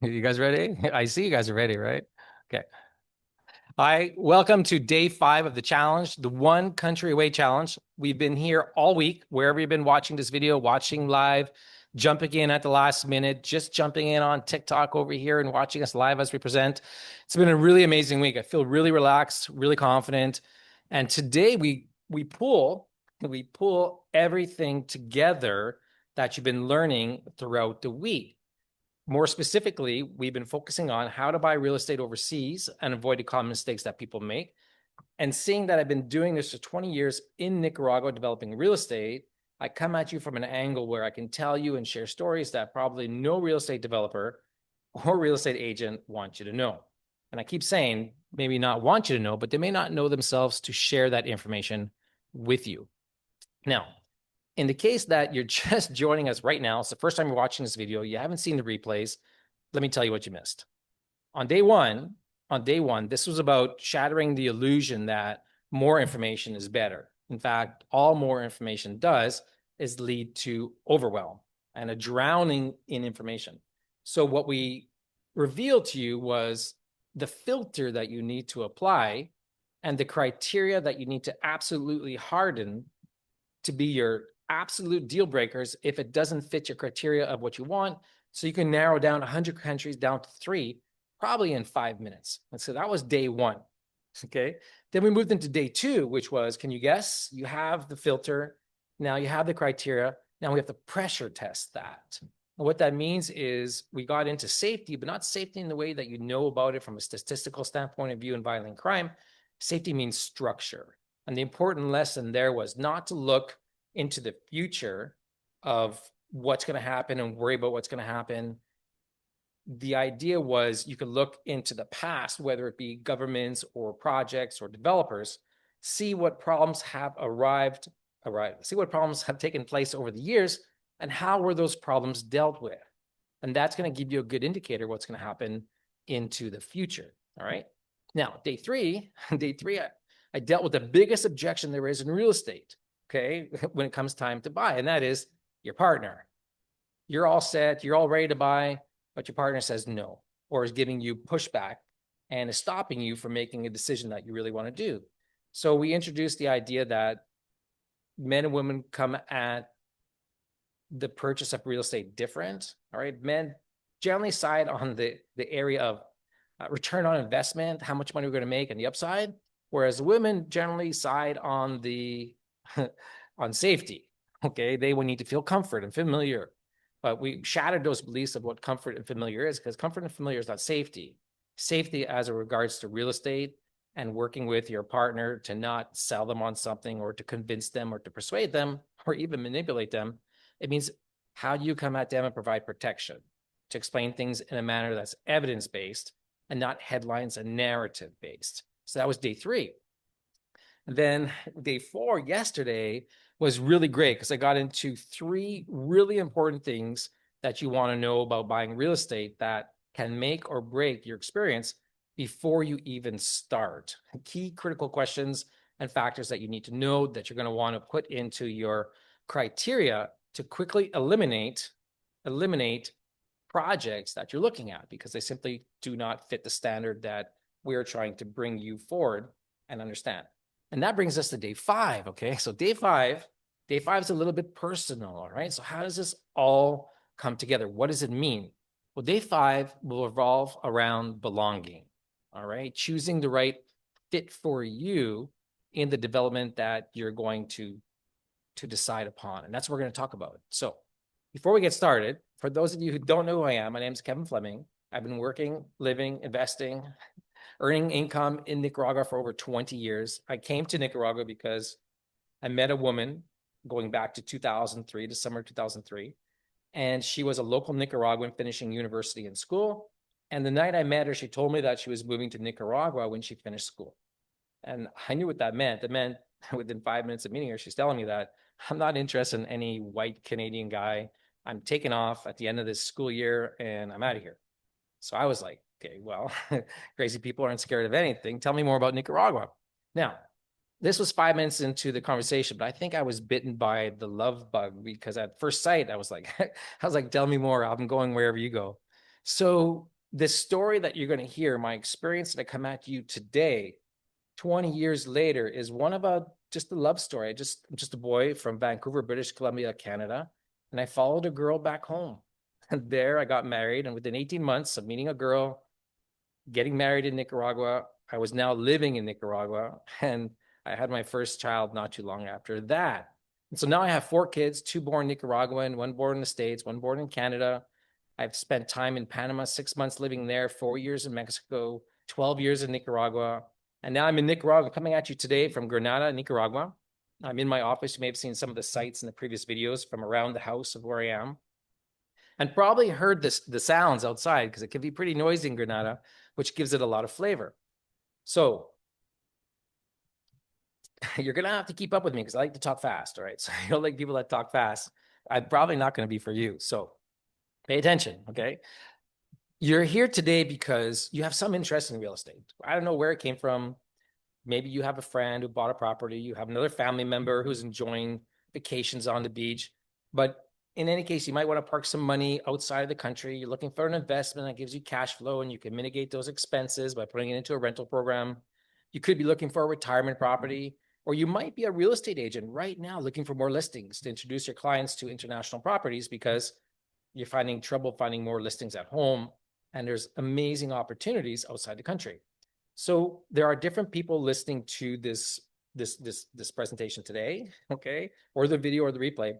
You guys ready? I see you guys are ready, right? Okay. Hi, welcome to day 5 of the challenge, the One Country Away Challenge. We've been here all week, wherever you've been watching this video, watching live, jumping in at the last minute, just jumping in on TikTok over here and watching us live as we present. It's been a really amazing week. I feel really relaxed, really confident. And today we pull everything together that you've been learning throughout the week. More specifically, we've been focusing on how to buy real estate overseas and avoid the common mistakes that people make. And seeing that I've been doing this for 20 years in Nicaragua, developing real estate, I come at you from an angle where I can tell you and share stories that probably no real estate developer or real estate agent wants you to know. And I keep saying, maybe not want you to know, but they may not know themselves to share that information with you. Now, in the case that you're just joining us right now, it's the first time you're watching this video, you haven't seen the replays, let me tell you what you missed. On day one, this was about shattering the illusion that more information is better. In fact, all more information does is lead to overwhelm and a drowning in information. So what we revealed to you was the filter that you need to apply and the criteria that you need to absolutely harden to be your absolute deal breakers if it doesn't fit your criteria of what you want. So you can narrow down 100 countries down to 3, probably in 5 minutes. And so that was day 1. Okay. Then we moved into day 2, which was, can you guess? You have the filter. Now you have the criteria. Now we have to pressure test that. And what that means is we got into safety, but not safety in the way that you know about it from a statistical standpoint of view in violent crime. Safety means structure. And the important lesson there was not to look into the future of what's going to happen and worry about what's going to happen. The idea was you could look into the past, whether it be governments or projects or developers, see what problems have see what problems have taken place over the years and how were those problems dealt with. And that's going to give you a good indicator what's going to happen into the future. All right. Now, day three, I dealt with the biggest objection there is in real estate, okay, when it comes time to buy, and that is your partner. You're all set, you're all ready to buy, but your partner says no, or is giving you pushback and is stopping you from making a decision that you really want to do. So we introduced the idea that men and women come at the purchase of real estate different. All right, men generally side on the area of return on investment, how much money we're going to make, and the upside, whereas women generally side on the on safety. Okay, they will need to feel comfort and familiar. But we shattered those beliefs of what comfort and familiar is, because comfort and familiar is not safety. Safety as it regards to real estate and working with your partner to not sell them on something or to convince them or to persuade them or even manipulate them. It means how do you come at them and provide protection to explain things in a manner that's evidence-based and not headlines and narrative-based. So that was day 3. And then day 4 yesterday was really great because I got into 3 really important things that you want to know about buying real estate that can make or break your experience before you even start. Key critical questions and factors that you need to know that you're going to want to put into your criteria to quickly eliminate projects that you're looking at because they simply do not fit the standard that we're trying to bring you forward and understand. And that brings us to day 5. Okay, so day five is a little bit personal. All right, so how does this all come together? What does it mean? Well, day 5 will revolve around belonging. All right, choosing the right fit for you in the development that you're going to decide upon. And that's what we're going to talk about. So before we get started, for those of you who don't know who I am, my name is Kevin Fleming. I've been working, living, investing, earning income in Nicaragua for over 20 years. I came to Nicaragua because I met a woman going back to 2003, to summer 2003. And she was a local Nicaraguan finishing university and school. And the night I met her, she told me that she was moving to Nicaragua when she finished school. And I knew what that meant. It meant within 5 minutes of meeting her, she's telling me that I'm not interested in any white Canadian guy. I'm taking off at the end of this school year and I'm out of here. So I was like, okay, well, crazy people aren't scared of anything. Tell me more about Nicaragua. Now, this was 5 minutes into the conversation, but I think I was bitten by the love bug because at first sight, I was like, tell me more. I'm going wherever you go. So this story that you're going to hear, my experience that I come at you today, 20 years later, is one about just a love story. I'm just a boy from Vancouver, British Columbia, Canada, and I followed a girl back home. And there I got married, and within 18 months of meeting a girl, getting married in Nicaragua, I was now living in Nicaragua, and I had my first child not too long after that. And so now I have 4 kids, 2 born Nicaraguan, 1 born in the States, 1 born in Canada. I've spent time in Panama, 6 months living there, 4 years in Mexico, 12 years in Nicaragua. And now I'm in Nicaragua, coming at you today from Granada, Nicaragua. I'm in my office. You may have seen some of the sites in the previous videos from around the house of where I am. And probably heard the sounds outside because it can be pretty noisy in Granada, which gives it a lot of flavor. So you're going to have to keep up with me because I like to talk fast. All right. So you don't like people that talk fast. I'm probably not going to be for you. So pay attention. Okay. You're here today because you have some interest in real estate. I don't know where it came from. Maybe you have a friend who bought a property. You have another family member who's enjoying vacations on the beach. But in any case, you might want to park some money outside of the country. You're looking for an investment that gives you cash flow and you can mitigate those expenses by putting it into a rental program. You could be looking for a retirement property, or you might be a real estate agent right now looking for more listings to introduce your clients to international properties because you're finding trouble finding more listings at home and there's amazing opportunities outside the country. So there are different people listening to this presentation today, okay, or the video or the replay.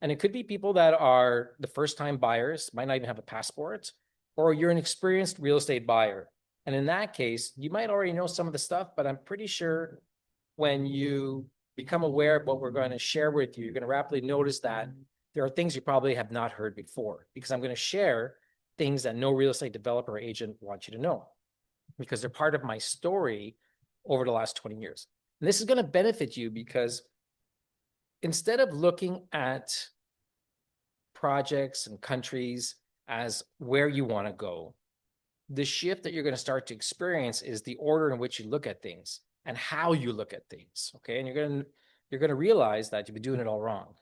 And it could be people that are the first-time buyers, might not even have a passport, or you're an experienced real estate buyer. And in that case, you might already know some of the stuff, but I'm pretty sure when you become aware of what we're going to share with you, you're going to rapidly notice that there are things you probably have not heard before, because I'm going to share things that no real estate developer or agent wants you to know, because they're part of my story over the last 20 years. And this is going to benefit you because instead of looking at projects and countries as where you want to go, the shift that you're going to start to experience is the order in which you look at things and how you look at things. Okay. And you're going to realize that you've been doing it all wrong.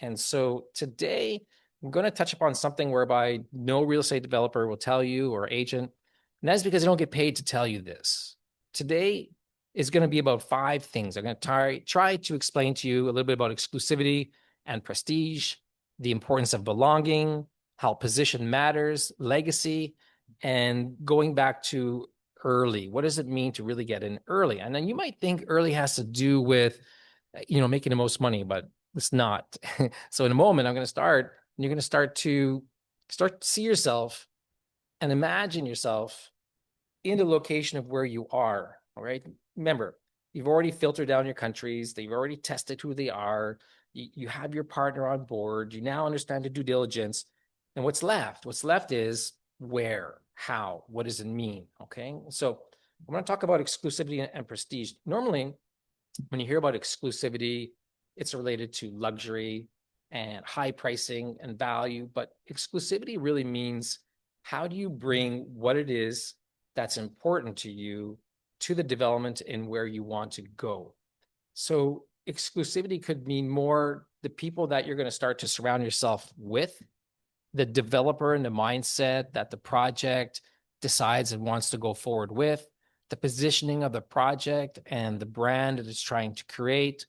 And so today I'm going to touch upon something whereby no real estate developer will tell you, or agent, and that's because they don't get paid to tell you this. Today is going to be about 5 things. I'm going to try to explain to you a little bit about exclusivity and prestige, the importance of belonging, how position matters, legacy, and going back to early. What does it mean to really get in early? And then you might think early has to do with, making the most money, but it's not. So in a moment, I'm going to start, and you're going to start to see yourself and imagine yourself in the location of where you are. All right. Remember, you've already filtered down your countries. You've already tested who they are. You have your partner on board. You now understand the due diligence. And what's left? What's left is where, how, what does it mean? Okay. So I'm going to talk about exclusivity and prestige. Normally, when you hear about exclusivity, it's related to luxury and high pricing and value. But exclusivity really means, how do you bring what it is that's important to you to the development and where you want to go? So exclusivity could mean more the people that you're going to start to surround yourself with, the developer and the mindset that the project decides and wants to go forward with, the positioning of the project and the brand that it's trying to create.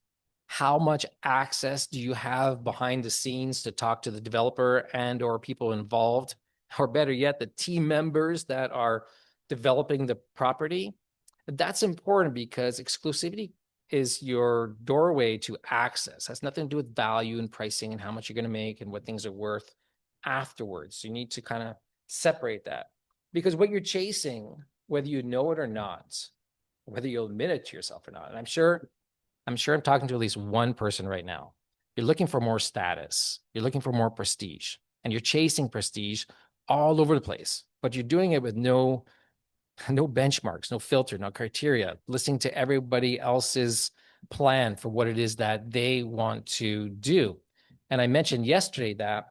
How much access do you have behind the scenes to talk to the developer and or people involved, or better yet, the team members that are developing the property? That's important because exclusivity is your doorway to access. It has nothing to do with value and pricing and how much you're going to make and what things are worth afterwards. You need to kind of separate that, because what you're chasing, whether you know it or not, whether you'll admit it to yourself or not, and I'm sure I'm talking to at least one person right now. You're looking for more status. You're looking for more prestige, and you're chasing prestige all over the place, but you're doing it with no benchmarks, no filter, no criteria, listening to everybody else's plan for what it is that they want to do. And I mentioned yesterday that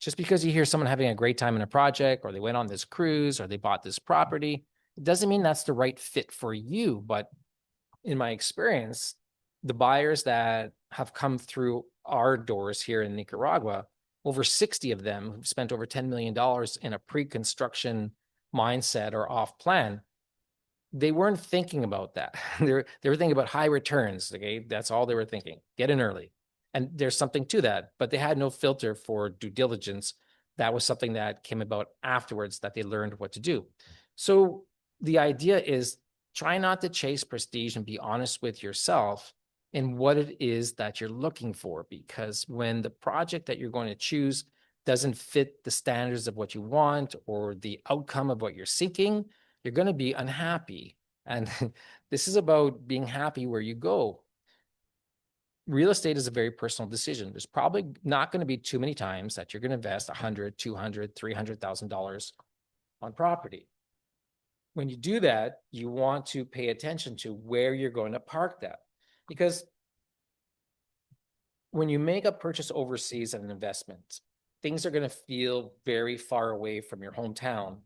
just because you hear someone having a great time in a project, or they went on this cruise, or they bought this property, it doesn't mean that's the right fit for you. But in my experience, the buyers that have come through our doors here in Nicaragua, over 60 of them who've spent over $10 million in a pre-construction mindset or off plan. They weren't thinking about that. They were thinking about high returns. Okay, that's all they were thinking. Get in early, and there's something to that. But they had no filter for due diligence. That was something that came about afterwards that they learned what to do. So the idea is try not to chase prestige and be honest with yourself in what it is that you're looking for. Because when the project that you're going to choose doesn't fit the standards of what you want or the outcome of what you're seeking, you're going to be unhappy. And this is about being happy where you go. Real estate is a very personal decision. There's probably not going to be too many times that you're going to invest $100, $200, $300,000 on property. When you do that, you want to pay attention to where you're going to park that. Because when you make a purchase overseas and an investment, things are going to feel very far away from your hometown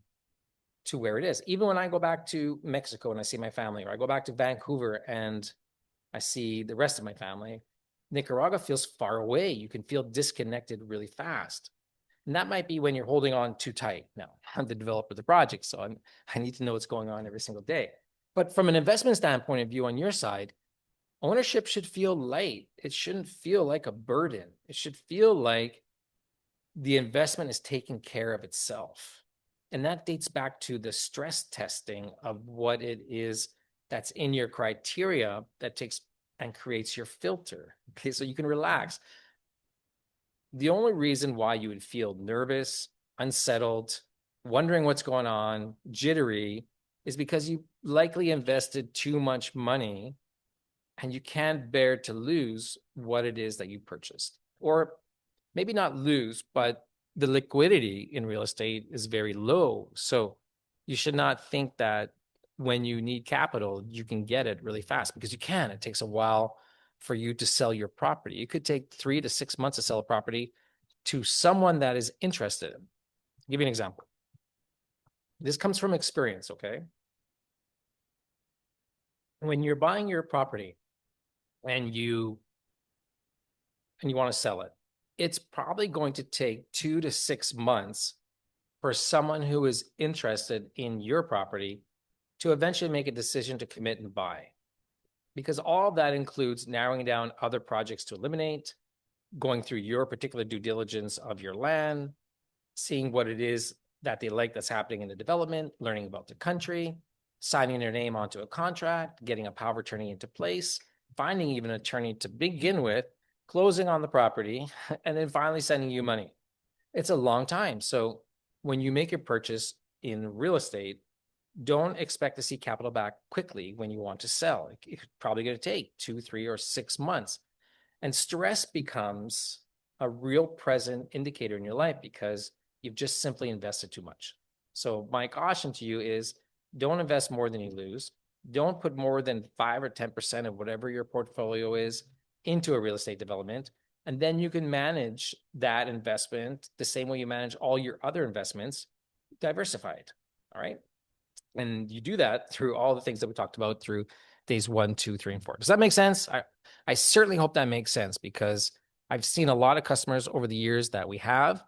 to where it is. Even when I go back to Mexico and I see my family, or I go back to Vancouver and I see the rest of my family, Nicaragua feels far away. You can feel disconnected really fast. And that might be when you're holding on too tight. Now, I'm the developer of the project, so I need to know what's going on every single day. But from an investment standpoint of view on your side, ownership should feel light. It shouldn't feel like a burden. It should feel like the investment is taking care of itself. And that dates back to the stress testing of what it is that's in your criteria that takes and creates your filter. Okay, so you can relax. The only reason why you would feel nervous, unsettled, wondering what's going on, jittery, is because you likely invested too much money and you can't bear to lose what it is that you purchased. Or maybe not lose, but the liquidity in real estate is very low. So you should not think that when you need capital, you can get it really fast, because you can. It takes a while for you to sell your property. It could take 3 to 6 months to sell a property to someone that is interested. I'll give you an example. This comes from experience, okay? When you're buying your property and you want to sell it, it's probably going to take 2 to 6 months for someone who is interested in your property to eventually make a decision to commit and buy. Because all of that includes narrowing down other projects to eliminate, going through your particular due diligence of your land, seeing what it is that they like that's happening in the development, learning about the country, signing their name onto a contract, getting a power of attorney into place, finding even an attorney to begin with, closing on the property, and then finally sending you money. It's a long time. So when you make a purchase in real estate, don't expect to see capital back quickly when you want to sell. It's probably going to take 2, 3, or 6 months. And stress becomes a real present indicator in your life because you've just simply invested too much. So my caution to you is don't invest more than you lose. Don't put more than 5 or 10% of whatever your portfolio is into a real estate development. And then you can manage that investment the same way you manage all your other investments, diversified. All right. And you do that through all the things that we talked about through days 1, 2, 3, and 4. Does that make sense? I certainly hope that makes sense, because I've seen a lot of customers over the years that we have.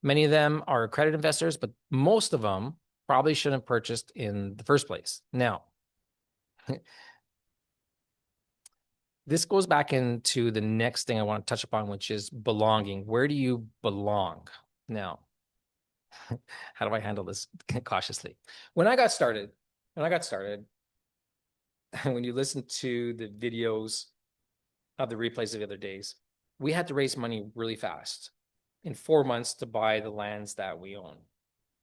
Many of them are accredited investors, but most of them probably shouldn't have purchased in the first place. Now, this goes back into the next thing I want to touch upon, which is belonging. Where do you belong? Now, how do I handle this cautiously? When I got started, when you listen to the videos of the replays of the other days, we had to raise money really fast in 4 months to buy the lands that we own.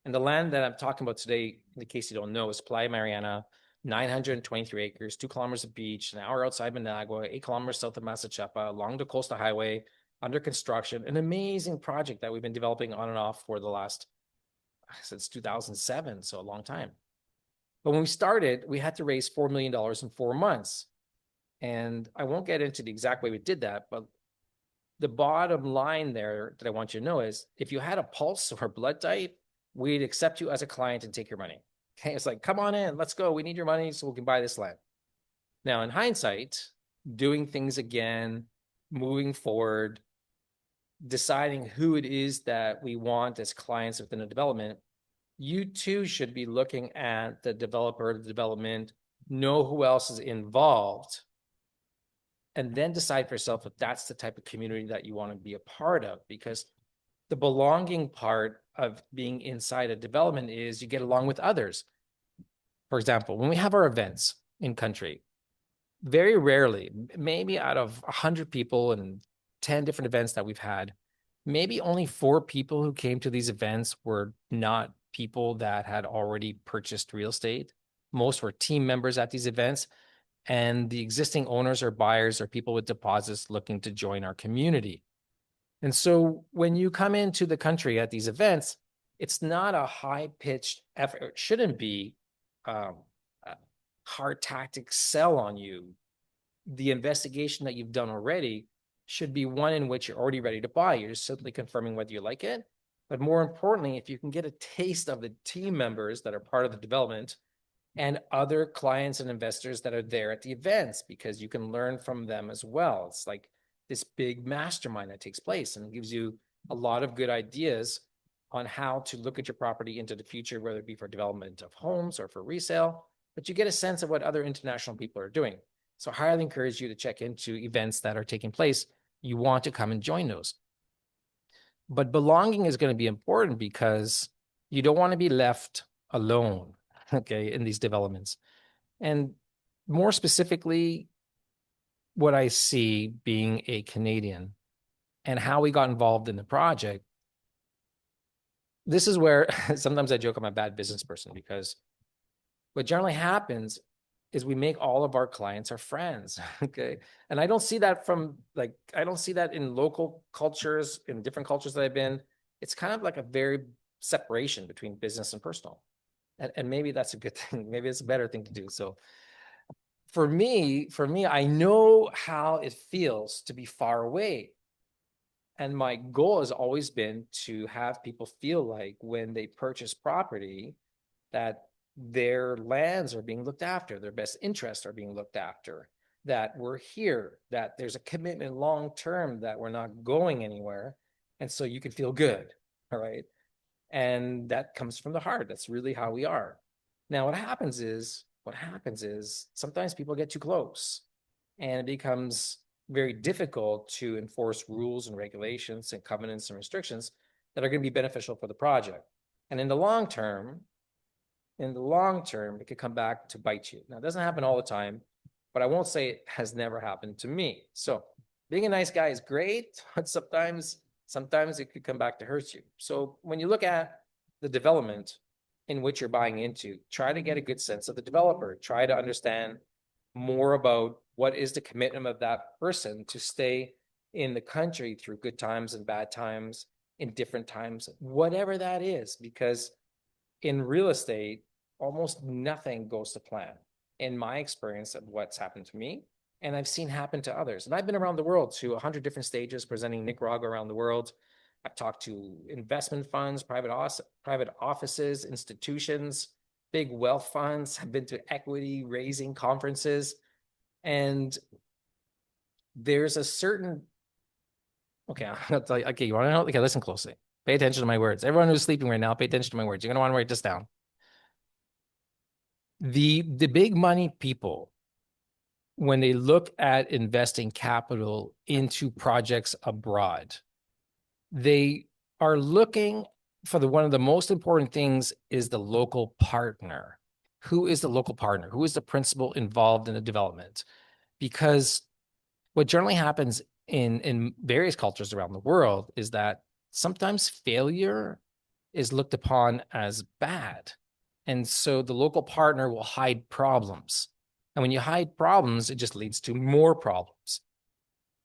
And the land that I'm talking about today, in case you don't know, is Playa, Mariana, 923 acres, 2 kilometers of beach, an hour outside Managua, 8 kilometers south of Massachusetts, along the coastal highway, under construction, an amazing project that we've been developing on and off for the last, since 2007, so a long time. But when we started, we had to raise $4 million in 4 months. And I won't get into the exact way we did that, but the bottom line there that I want you to know is if you had a pulse or blood type, we'd accept you as a client and take your money. Okay, it's like, come on in, let's go. We need your money so we can buy this land. Now, in hindsight, doing things again, moving forward, deciding who it is that we want as clients within a development, you too should be looking at the developer, the development, know who else is involved, and then decide for yourself if that's the type of community that you want to be a part of. Because the belonging part of being inside a development is you get along with others. For example, when we have our events in country, very rarely, maybe out of 100 people and 10 different events that we've had, maybe only 4 people who came to these events were not people that had already purchased real estate. Most were team members at these events, and the existing owners or buyers are people with deposits looking to join our community. And so when you come into the country at these events, it's not a high-pitched effort. It shouldn't be a hard tactic sell on you. The investigation that you've done already should be one in which you're already ready to buy. You're just simply confirming whether you like it. But more importantly, if you can get a taste of the team members that are part of the development and other clients and investors that are there at the events, because you can learn from them as well. It's like this big mastermind that takes place and gives you a lot of good ideas on how to look at your property into the future, whether it be for development of homes or for resale, but you get a sense of what other international people are doing. So I highly encourage you to check into events that are taking place. You want to come and join those. But belonging is going to be important because you don't want to be left alone, okay, in these developments. And more specifically, what I see being a Canadian and how we got involved in the project, this is where sometimes I joke I'm a bad business person, because what generally happens is we make all of our clients our friends. Okay. And I don't see that I don't see that in local cultures, in different cultures that I've been. It's kind of like a very separation between business and personal. And maybe that's a good thing. Maybe it's a better thing to do. So for me, I know how it feels to be far away. And my goal has always been to have people feel like when they purchase property, that their lands are being looked after, their best interests are being looked after, that we're here, that there's a commitment long-term, that we're not going anywhere. And so you can feel good, all right? And that comes from the heart. That's really how we are. Now, what happens is sometimes people get too close, and it becomes very difficult to enforce rules and regulations and covenants and restrictions that are going to be beneficial for the project. And in the long term, it could come back to bite you. Now, it doesn't happen all the time, but I won't say it has never happened to me. So being a nice guy is great, but sometimes it could come back to hurt you. So when you look at the development in which you're buying into, try to get a good sense of the developer. Try to understand more about what is the commitment of that person to stay in the country through good times and bad times, in different times, whatever that is, because in real estate, almost nothing goes to plan. In my experience of what's happened to me, and I've seen happen to others. And I've been around the world to 100 different stages, presenting Nicaragua around the world. I've talked to investment funds, private offices, institutions, big wealth funds. I've been to equity raising conferences. And there's a certain, okay, I'll tell you, okay, you want to know? Okay, listen closely. Pay attention to my words. Everyone who's sleeping right now, pay attention to my words. You're going to want to write this down. The big money people, when they look at investing capital into projects abroad, they are looking for one of the most important things is the local partner. Who is the local partner? Who is the principal involved in the development? Because what generally happens in various cultures around the world is that sometimes failure is looked upon as bad. And so the local partner will hide problems. And when you hide problems, it just leads to more problems.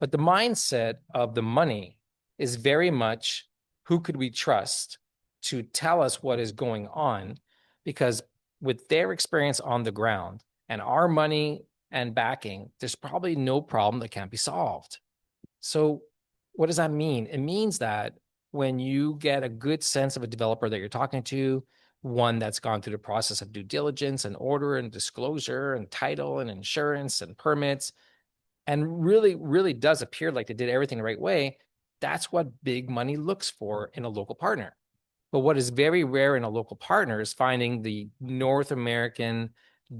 But the mindset of the money is very much, who could we trust to tell us what is going on? Because with their experience on the ground and our money and backing, there's probably no problem that can't be solved. So what does that mean? It means that when you get a good sense of a developer that you're talking to, one that's gone through the process of due diligence and order and disclosure and title and insurance and permits, and really does appear like they did everything the right way, that's what big money looks for in a local partner. But what is very rare in a local partner is finding the North American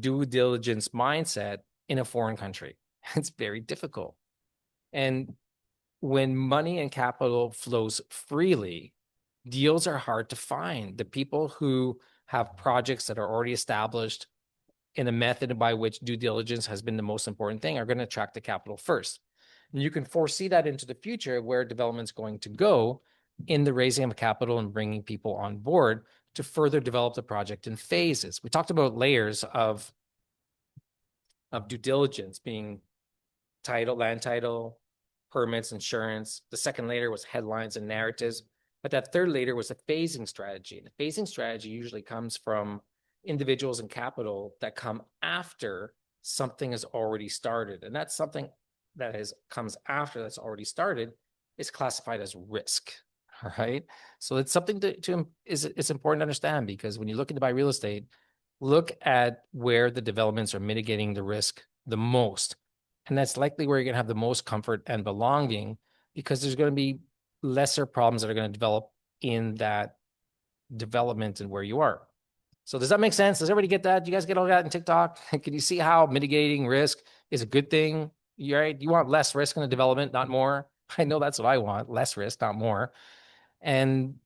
due diligence mindset in a foreign country. It's very difficult. And when money and capital flows freely, deals are hard to find. The people who have projects that are already established in a method by which due diligence has been the most important thing are going to attract the capital first. And you can foresee that into the future where development's going to go in the raising of capital and bringing people on board to further develop the project in phases. We talked about layers of due diligence being title, land title, permits, insurance. The second layer was headlines and narratives. But that third layer was a phasing strategy. And the phasing strategy usually comes from individuals and capital that come after something has already started. And that's something that comes after that's already started is classified as risk. All right. So it's something it's important to understand, because when you look into buy real estate, look at where the developments are mitigating the risk the most. And that's likely where you're going to have the most comfort and belonging, because there's going to be lesser problems that are going to develop in that development and where you are. So does that make sense? Does everybody get that? Do you guys get all that in TikTok? Can you see how mitigating risk is a good thing? You're right. You want less risk in the development, not more. I know that's what I want, less risk, not more. And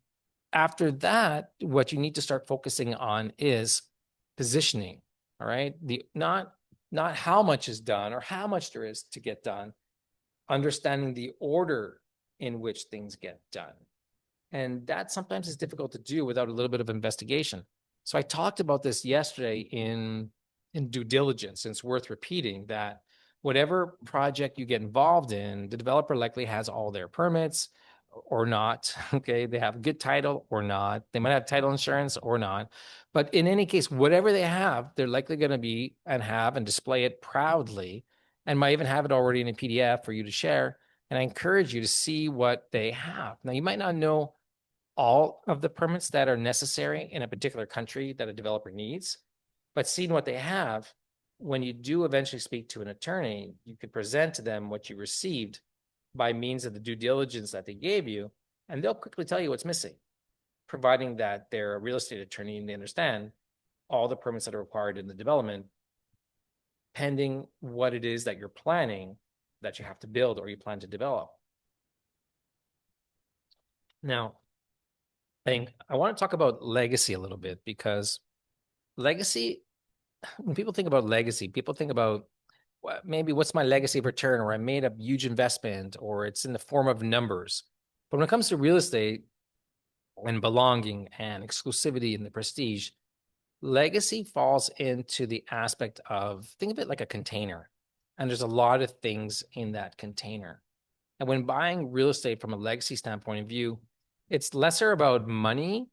after that, what you need to start focusing on is positioning. All right. Not how much is done or how much there is to get done, understanding the order in which things get done. And that sometimes is difficult to do without a little bit of investigation. So I talked about this yesterday in due diligence, and it's worth repeating that whatever project you get involved in, the developer likely has all their permits or not. Okay, they have good title or not. They might have title insurance or not. But in any case, whatever they have, they're likely going to be and have and display it proudly, and might even have it already in a PDF for you to share. And I encourage you to see what they have. Now, you might not know all of the permits that are necessary in a particular country that a developer needs, but seeing what they have, when you do eventually speak to an attorney, you could present to them what you received by means of the due diligence that they gave you, and they'll quickly tell you what's missing, providing that they're a real estate attorney and they understand all the permits that are required in the development, pending what it is that you're planning that you have to build or you plan to develop. Now, I want to talk about legacy a little bit, because legacy, when people think about legacy, people think about maybe what's my legacy of return, or I made a huge investment, or it's in the form of numbers. But when it comes to real estate and belonging and exclusivity and the prestige, legacy falls into the aspect of, think of it like a container. And there's a lot of things in that container. And when buying real estate from a legacy standpoint of view, it's lesser about money.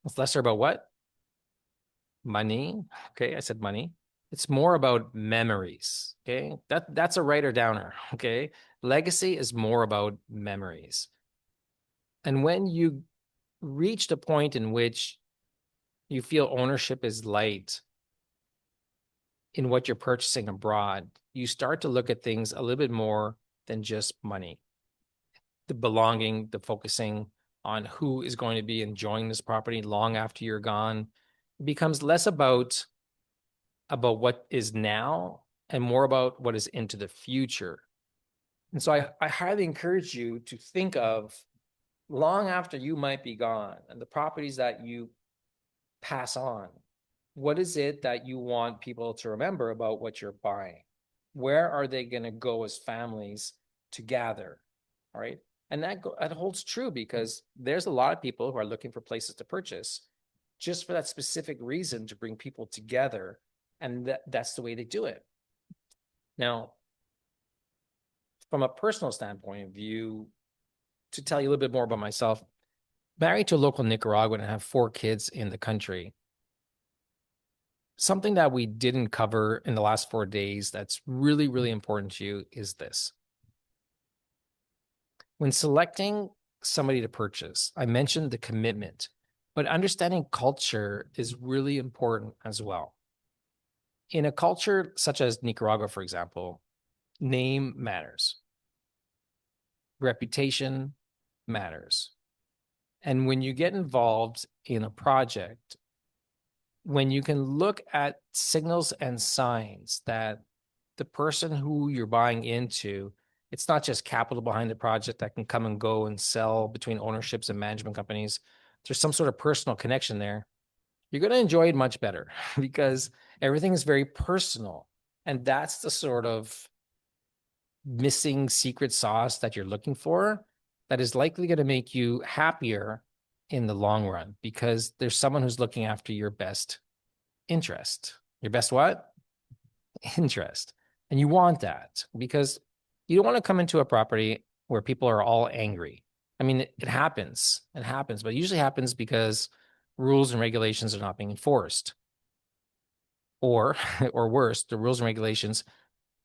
It's lesser about what? Money. Okay, I said money. It's more about memories. Okay, that's a writer downer. Okay, legacy is more about memories. And when you reach the point in which you feel ownership is light in what you're purchasing abroad, you start to look at things a little bit more than just money. The belonging, the focusing on who is going to be enjoying this property long after you're gone, it becomes less about what is now and more about what is into the future. And so I highly encourage you to think of long after you might be gone and the properties that you pass on. What is it that you want people to remember about what you're buying? Where are they going to go as families to gather? All right. And that holds true, because there's a lot of people who are looking for places to purchase just for that specific reason, to bring people together. And that's the way they do it. Now, from a personal standpoint of view, to tell you a little bit more about myself, married to a local Nicaraguan and have 4 kids in the country. Something that we didn't cover in the last 4 days that's really, really important to you is this. When selecting somebody to purchase, I mentioned the commitment, but understanding culture is really important as well. In a culture such as Nicaragua, for example, name matters. Reputation matters. And when you get involved in a project, when you can look at signals and signs that the person who you're buying into, it's not just capital behind the project that can come and go and sell between ownerships and management companies. There's some sort of personal connection there. You're going to enjoy it much better because everything is very personal. And that's the sort of missing secret sauce that you're looking for that is likely going to make you happier in the long run because there's someone who's looking after your best interest. Your best what? Interest. And you want that because you don't want to come into a property where people are all angry. I mean, it happens. It happens, but it usually happens because rules and regulations are not being enforced. Or, or worse, the rules and regulations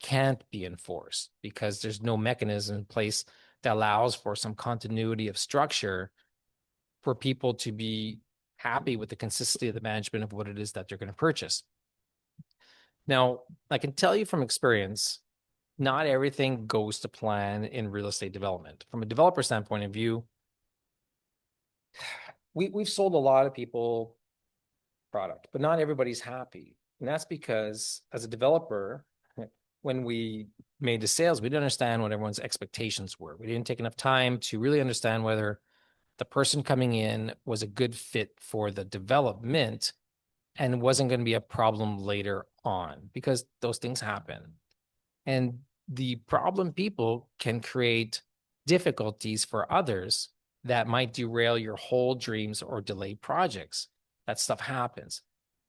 can't be enforced because there's no mechanism in place that allows for some continuity of structure for people to be happy with the consistency of the management of what it is that they're going to purchase. Now, I can tell you from experience, not everything goes to plan in real estate development. From a developer standpoint of view, we've sold a lot of people product, but not everybody's happy. And that's because as a developer, when we made the sales, we didn't understand what everyone's expectations were. We didn't take enough time to really understand whether the person coming in was a good fit for the development and wasn't going to be a problem later on because those things happen. And the problem people can create difficulties for others that might derail your whole dreams or delay projects. That stuff happens.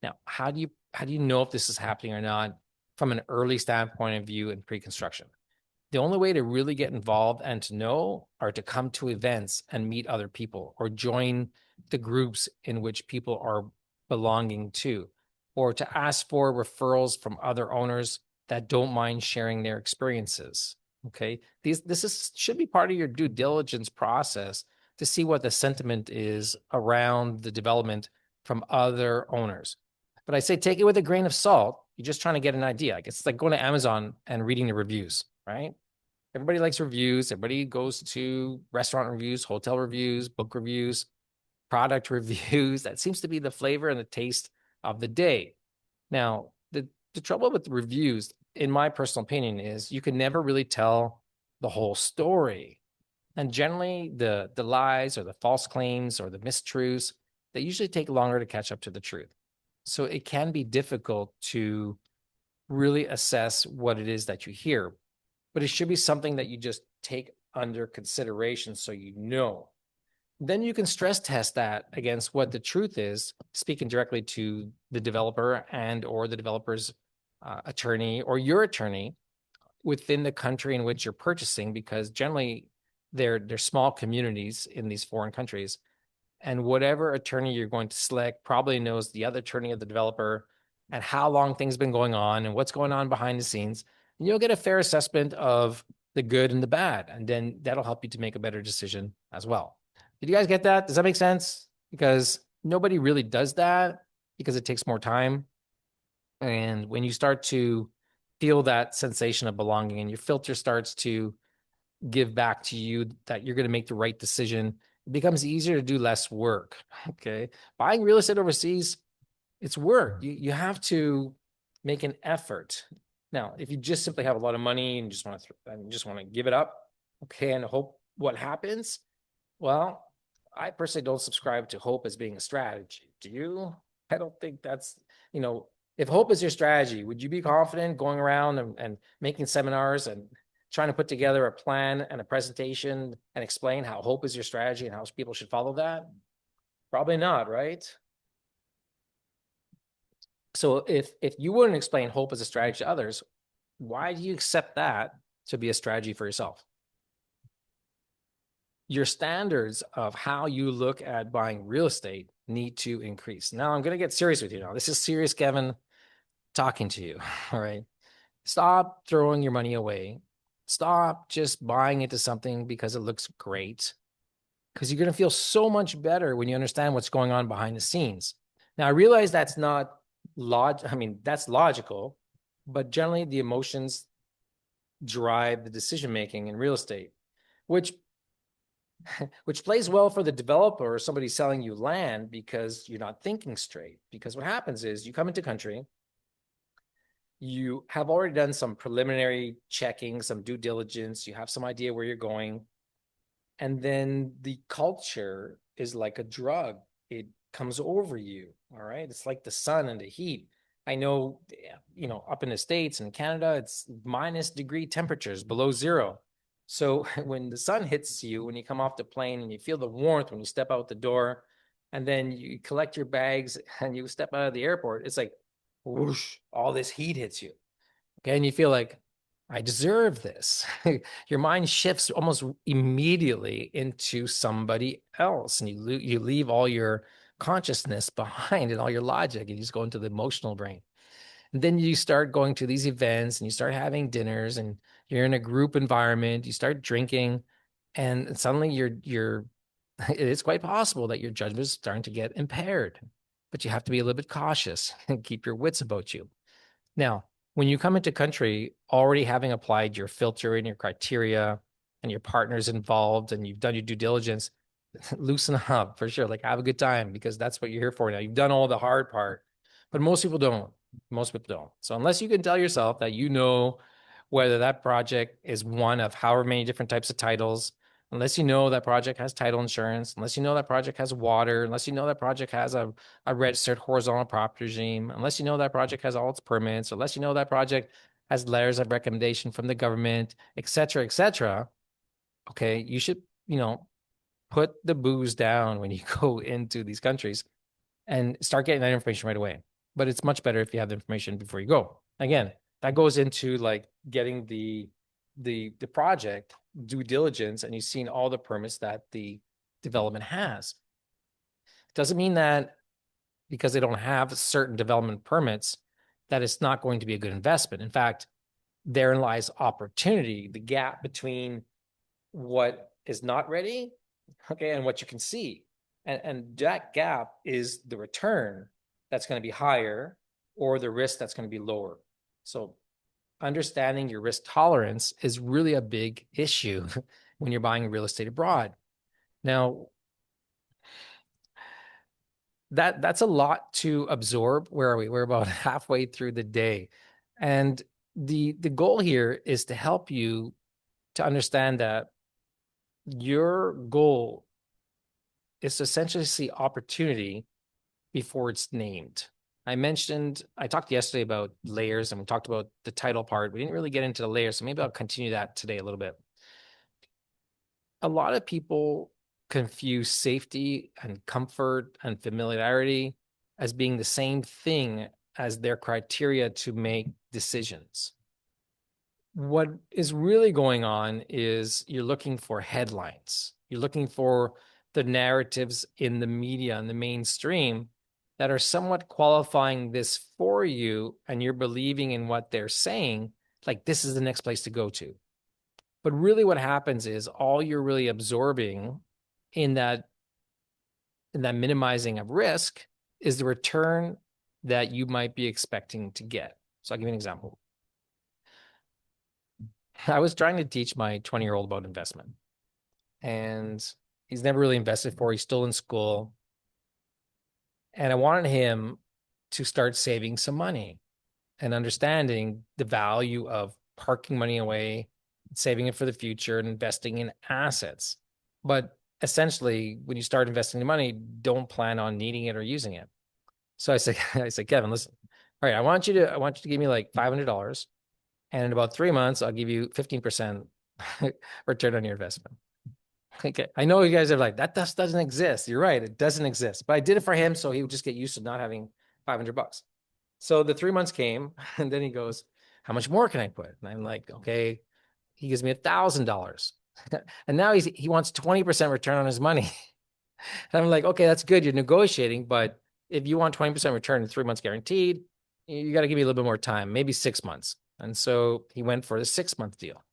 Now, how do you know if this is happening or not from an early standpoint of view in pre-construction? The only way to really get involved and to know are to come to events and meet other people or join the groups in which people are belonging to, or to ask for referrals from other owners that don't mind sharing their experiences. Okay. Should be part of your due diligence process to see what the sentiment is around the development from other owners. But I say take it with a grain of salt. You're just trying to get an idea. I guess it's like going to Amazon and reading the reviews, right? Everybody likes reviews. Everybody goes to restaurant reviews, hotel reviews, book reviews, product reviews. That seems to be the flavor and the taste of the day. Now, the trouble with the reviews, in my personal opinion, is you can never really tell the whole story. And generally, the lies or the false claims or the mistruths, they usually take longer to catch up to the truth. So it can be difficult to really assess what it is that you hear, but it should be something that you just take under consideration so you know. Then you can stress test that against what the truth is, speaking directly to the developer and or the developer's attorney or your attorney within the country in which you're purchasing, because generally they're small communities in these foreign countries. And whatever attorney you're going to select probably knows the other attorney of the developer and how long things have been going on and what's going on behind the scenes. And you'll get a fair assessment of the good and the bad. And then that'll help you to make a better decision as well. Did you guys get that? Does that make sense? Because nobody really does that because it takes more time. And when you start to feel that sensation of belonging and your filter starts to give back to you that you're going to make the right decision, it becomes easier to do less work. Okay. Buying real estate overseas, it's work. You have to make an effort. Now, if you just simply have a lot of money and just want to give it up, okay, and hope what happens, well, I personally don't subscribe to hope as being a strategy. Do you? I don't think that's, if hope is your strategy, would you be confident going around and making seminars and trying to put together a plan and a presentation and explain how hope is your strategy and how people should follow that? Probably not, right? So if you wouldn't explain hope as a strategy to others, why do you accept that to be a strategy for yourself? Your standards of how you look at buying real estate need to increase. Now I'm going to get serious with you now. This is serious, Kevin, talking to you. All right. Stop throwing your money away. Stop just buying into something because it looks great, because you're going to feel so much better when you understand what's going on behind the scenes. Now, I realize that's not that's logical, but generally the emotions drive the decision-making in real estate, which which plays well for the developer or somebody selling you land because you're not thinking straight. Because what happens is you come into country, you have already done some preliminary checking, some due diligence, you have some idea where you're going, and then the culture is like a drug. It comes over you. All right. It's like the sun and the heat. I know, up in the States and Canada, it's minus degree temperatures below zero. So when the sun hits you, when you come off the plane and you feel the warmth when you step out the door, and then you collect your bags and you step out of the airport, it's like whoosh, all this heat hits you. Okay. And you feel like, I deserve this. Your mind shifts almost immediately into somebody else, and you leave all your consciousness behind and all your logic, and you just go into the emotional brain. And then you start going to these events and you start having dinners, and you're in a group environment, you start drinking, and suddenly you're it is quite possible that your judgment is starting to get impaired. But you have to be a little bit cautious and keep your wits about you. Now, when you come into country already having applied your filter and your criteria and your partner's involved and you've done your due diligence, loosen up for sure. Like, have a good time, because that's what you're here for now. You've done all the hard part, but most people don't. Most people don't. So unless you can tell yourself that you know whether that project is one of however many different types of titles, unless you know that project has title insurance, unless you know that project has water, unless you know that project has a registered horizontal property regime, unless you know that project has all its permits, unless you know that project has letters of recommendation from the government, et cetera, okay, you should, put the booze down when you go into these countries and start getting that information right away. But it's much better if you have the information before you go. Again, that goes into like getting the project due diligence, and you've seen all the permits that the development has. Doesn't mean that because they don't have certain development permits that it's not going to be a good investment. In fact, therein lies opportunity, the gap between what is not ready, okay, and what you can see. And that gap is the return that's going to be higher or the risk that's going to be lower. So understanding your risk tolerance is really a big issue when you're buying real estate abroad. Now, that's a lot to absorb. Where are we? We're about halfway through the day. And the goal here is to help you to understand that your goal is to essentially see opportunity before it's named. I talked yesterday about layers, and we talked about the title part. We didn't really get into the layers, so maybe I'll continue that today a little bit. A lot of people confuse safety and comfort and familiarity as being the same thing as their criteria to make decisions. What is really going on is you're looking for headlines. You're looking for the narratives in the media and the mainstream that are somewhat qualifying this for you, and you're believing in what they're saying, like this is the next place to go to. But really what happens is all you're really absorbing in that minimizing of risk is the return that you might be expecting to get. So I'll give you an example. I was trying to teach my 20-year-old about investment, and he's never really invested before. He's still in school. And I wanted him to start saving some money and understanding the value of parking money away, saving it for the future, and investing in assets. But essentially, when you start investing the money, don't plan on needing it or using it. So I said, Kevin, listen, all right, I want you to give me like $500, and in about 3 months, I'll give you 15% return on your investment. Okay. I know you guys are like, that doesn't exist. You're right. It doesn't exist. But I did it for him so he would just get used to not having $500. So the 3 months came, and then he goes, how much more can I put? And I'm like, okay. He gives me $1,000. And now he wants 20% return on his money. And I'm like, okay, that's good. You're negotiating, but if you want 20% return in 3 months guaranteed, you got to give me a little bit more time, maybe 6 months. And so he went for the 6-month deal.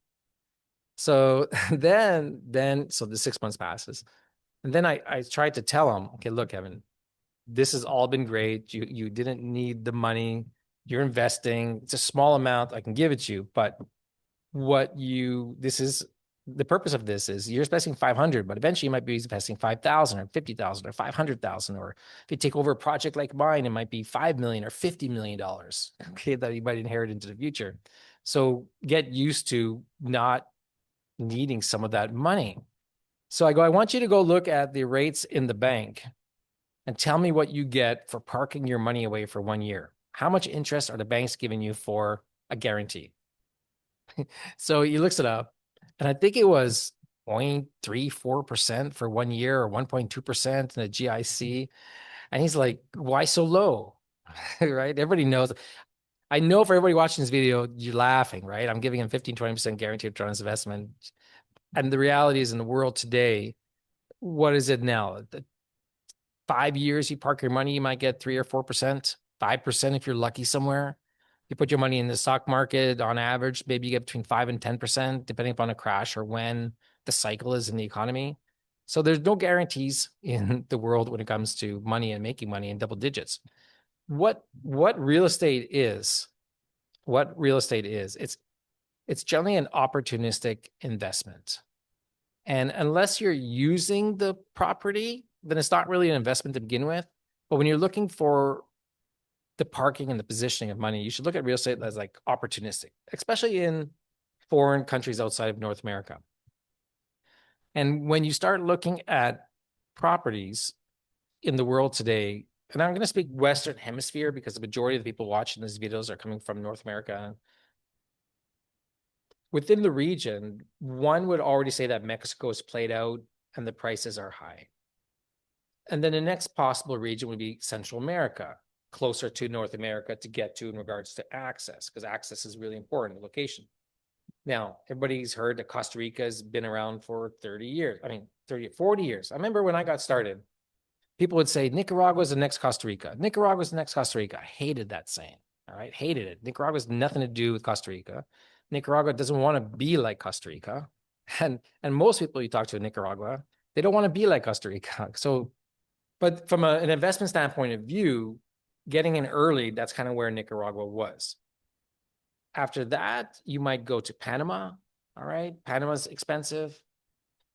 So so the 6 months passes. And then I tried to tell him, okay, look, Evan, this has all been great. You didn't need the money. You're investing. It's a small amount. I can give it to you. But this is the purpose of this is you're investing 500, but eventually you might be investing 5,000 or 50,000 or 500,000. Or if you take over a project like mine, it might be 5 million or $50 million, okay, that you might inherit into the future. So get used to not needing some of that money. So I want you to go look at the rates in the bank and tell me what you get for parking your money away for 1 year. How much interest are the banks giving you for a guarantee? So he looks it up, and I think it was 0.34% for 1 year or 1.2% in the GIC. And he's like, why so low? Right? Everybody knows. I know for everybody watching this video, you're laughing, right? I'm giving him 15, 20% guaranteed return on his investment. And the reality is in the world today, what is it now? 5 years, you park your money, you might get 3 or 4%, 5% if you're lucky somewhere. You put your money in the stock market, on average, maybe you get between 5 and 10%, depending upon a crash or when the cycle is in the economy. So there's no guarantees in the world when it comes to money and making money in double digits. What real estate is, it's generally an opportunistic investment. And unless you're using the property, then it's not really an investment to begin with. But when you're looking for the parking and the positioning of money, you should look at real estate as like opportunistic, especially in foreign countries outside of North America. And when you start looking at properties in the world today, and I'm going to speak Western Hemisphere because the majority of the people watching these videos are coming from North America. Within the region, one would already say that Mexico is played out and the prices are high. And then the next possible region would be Central America, closer to North America to get to in regards to access, because access is really important, location. Now, everybody's heard that Costa Rica has been around for 30 years. I mean, 30, 40 years. I remember when I got started, people would say, Nicaragua is the next Costa Rica. Nicaragua is the next Costa Rica. I hated that saying, all right? Hated it. Nicaragua has nothing to do with Costa Rica. Nicaragua doesn't want to be like Costa Rica. And most people you talk to in Nicaragua, they don't want to be like Costa Rica. So, but from an investment standpoint of view, getting in early, that's kind of where Nicaragua was. After that, you might go to Panama. All right. Panama's expensive.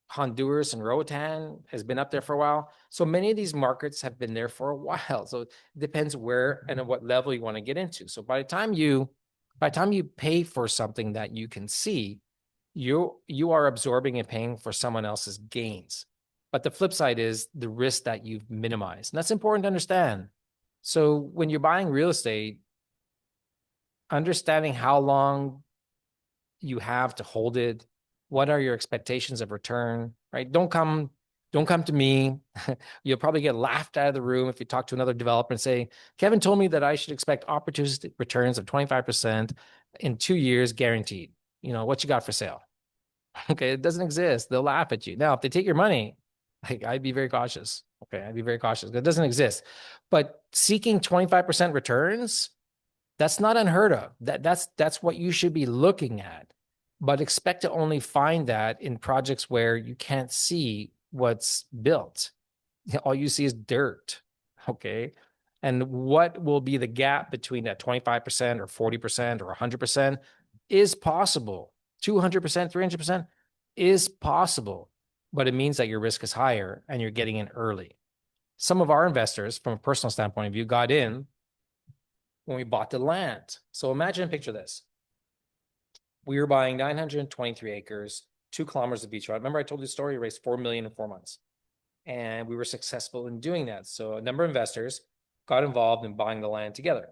Honduras and Roatan has been up there for a while. So many of these markets have been there for a while. So it depends where and at what level you want to get into. So by the time you pay for something that you can see, you are absorbing and paying for someone else's gains. But the flip side is the risk that you've minimized. And that's important to understand. So when you're buying real estate, understanding how long you have to hold it, what are your expectations of return, right? Don't come to me. You'll probably get laughed out of the room if you talk to another developer and say, Kevin told me that I should expect opportunistic returns of 25% in 2 years guaranteed. You know, what you got for sale? Okay, it doesn't exist. They'll laugh at you. Now, if they take your money, I'd be very cautious. Okay, I'd be very cautious. It doesn't exist. But seeking 25% returns, that's not unheard of. That's what you should be looking at. But expect to only find that in projects where you can't see what's built. All you see is dirt. Okay. And what will be the gap between that 25% or 40% or 100% is possible. 200%, 300% is possible, but it means that your risk is higher and you're getting in early. Some of our investors, from a personal standpoint of view, got in when we bought the land. So imagine and picture this. We were buying 923 acres, 2 kilometers of beach road. Remember I told you the story, we raised $4 million in 4 months. And we were successful in doing that. So a number of investors got involved in buying the land together.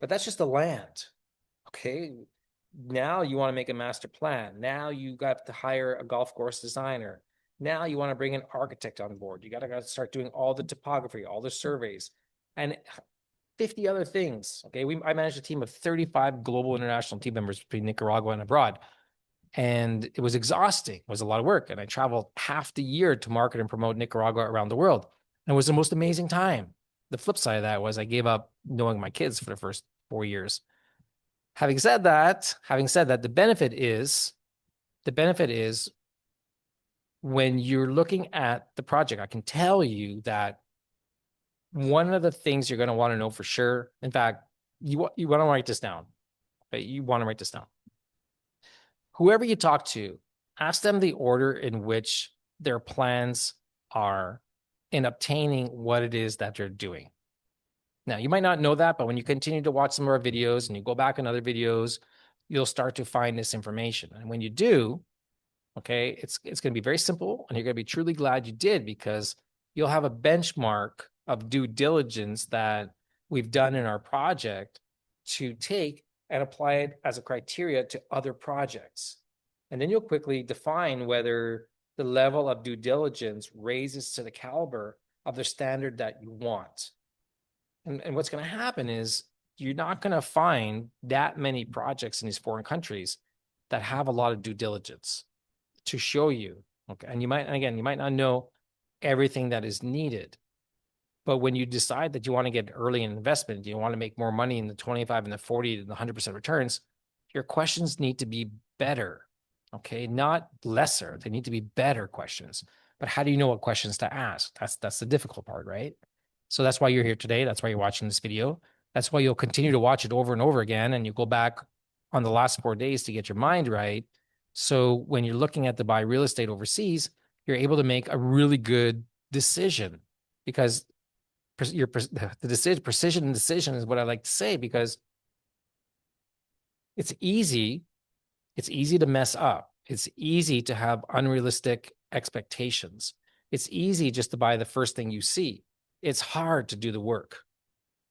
But that's just the land. Okay. Now you want to make a master plan. Now you got to hire a golf course designer. Now you want to bring an architect on board. You got to start doing all the topography, all the surveys, and 50 other things. Okay. I managed a team of 35 global international team members between Nicaragua and abroad. And it was exhausting. It was a lot of work. And I traveled half the year to market and promote Nicaragua around the world. And it was the most amazing time. The flip side of that was I gave up knowing my kids for the first 4 years. Having said that, the benefit is when you're looking at the project, I can tell you that one of the things you're going to want to know for sure, in fact, you want to write this down. Okay? You want to write this down. Whoever you talk to, Ask them the order in which their plans are in obtaining what it is that they're doing. Now, you might not know that, but when you continue to watch some of our videos and you go back in other videos, you'll start to find this information. And when you do, okay, it's going to be very simple, and you're going to be truly glad you did, because you'll have a benchmark of due diligence that we've done in our project to take and apply it as a criteria to other projects. And then you'll quickly define whether the level of due diligence raises to the caliber of the standard that you want. And what's going to happen is you're not going to find that many projects in these foreign countries that have a lot of due diligence to show you. Okay. And again, you might not know everything that is needed. But when you decide that you want to get early in investment, you want to make more money in the 25 and the 40 and the 100% returns, your questions need to be better. Okay. Not lesser. They need to be better questions. But how do you know what questions to ask? That's the difficult part, right? So that's why you're here today. That's why you're watching this video. That's why you'll continue to watch it over and over again. And you go back on the last 4 days to get your mind right. So when you're looking at to buy real estate overseas, you're able to make a really good decision, because precision and decision is what I like to say, because it's easy to mess up. It's easy to have unrealistic expectations. It's easy just to buy the first thing you see. It's hard to do the work.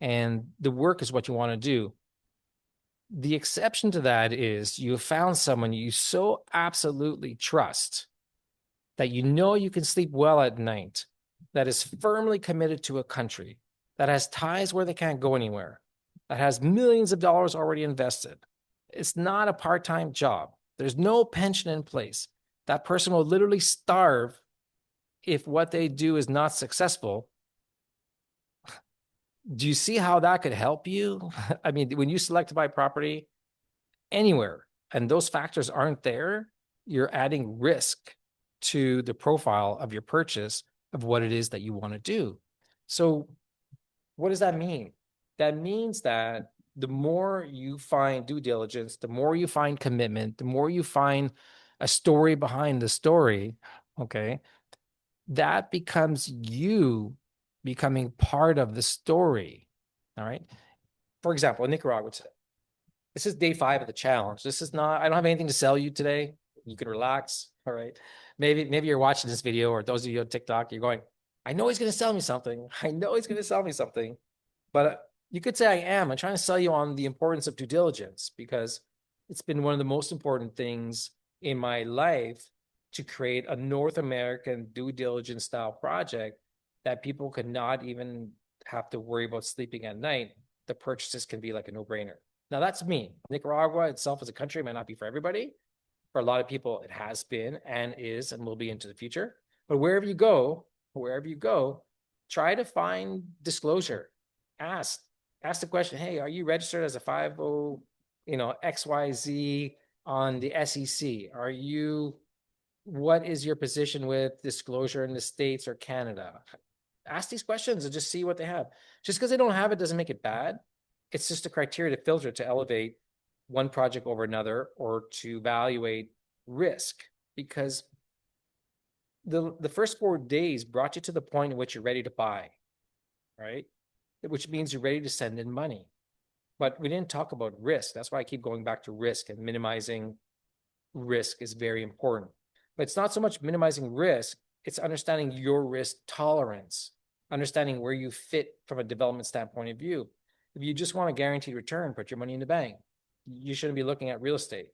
And the work is what you want to do. The exception to that is you have found someone you so absolutely trust that you know you can sleep well at night, that is firmly committed to a country, that has ties where they can't go anywhere, that has millions of dollars already invested. It's not a part-time job. There's no pension in place. That person will literally starve if what they do is not successful. Do you see how that could help you? I mean, when you select to buy property anywhere and those factors aren't there, you're adding risk to the profile of your purchase of what it is that you want to do. So what does that mean? That means that the more you find due diligence, the more you find commitment, the more you find a story behind the story, okay, that becomes you becoming part of the story. All right. For example, in Nicaragua today, this is day 5 of the challenge. This is not, I don't have anything to sell you today. You can relax. All right. Maybe you're watching this video, or those of you on TikTok, you're going, I know he's going to sell me something. I know he's going to sell me something. But you could say I'm trying to sell you on the importance of due diligence, because it's been one of the most important things in my life to create a North American due diligence style project that people could not even have to worry about sleeping at night. The purchases can be like a no-brainer. Now that's me. Nicaragua itself as a country might not be for everybody. For a lot of people, it has been and is and will be into the future. But wherever you go, try to find disclosure. Ask the question, hey, are you registered as a 50, XYZ on the SEC? What is your position with disclosure in the States or Canada? Ask these questions and just see what they have. Just because they don't have it doesn't make it bad. It's just a criteria to filter, to elevate one project over another, or to evaluate risk, because the first 4 days brought you to the point in which you're ready to buy, right? Which means you're ready to send in money. But we didn't talk about risk. That's why I keep going back to risk, and minimizing risk is very important. But it's not so much minimizing risk, it's understanding your risk tolerance, understanding where you fit from a development standpoint of view. If you just want a guaranteed return, put your money in the bank. You shouldn't be looking at real estate.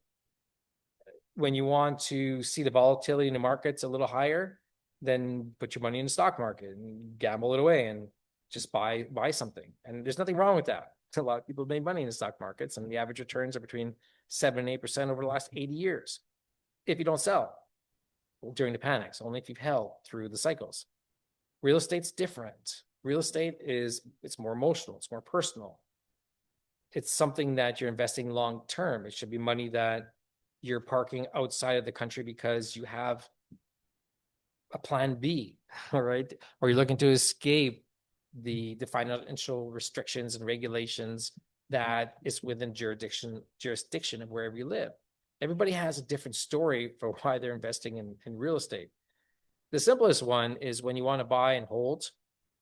When you want to see the volatility in the markets a little higher, then put your money in the stock market and gamble it away and just buy something. And there's nothing wrong with that. A lot of people have made money in the stock markets, and the average returns are between 7 and 8% over the last 80 years. If you don't sell during the panics, only if you've held through the cycles. Real estate's different. Real estate it's more emotional, it's more personal. It's something that you're investing long term. It should be money that you're parking outside of the country because you have a plan B, all right? Or you're looking to escape the financial restrictions and regulations that is within jurisdiction of wherever you live. Everybody has a different story for why they're investing in real estate. The simplest one is when you want to buy and hold,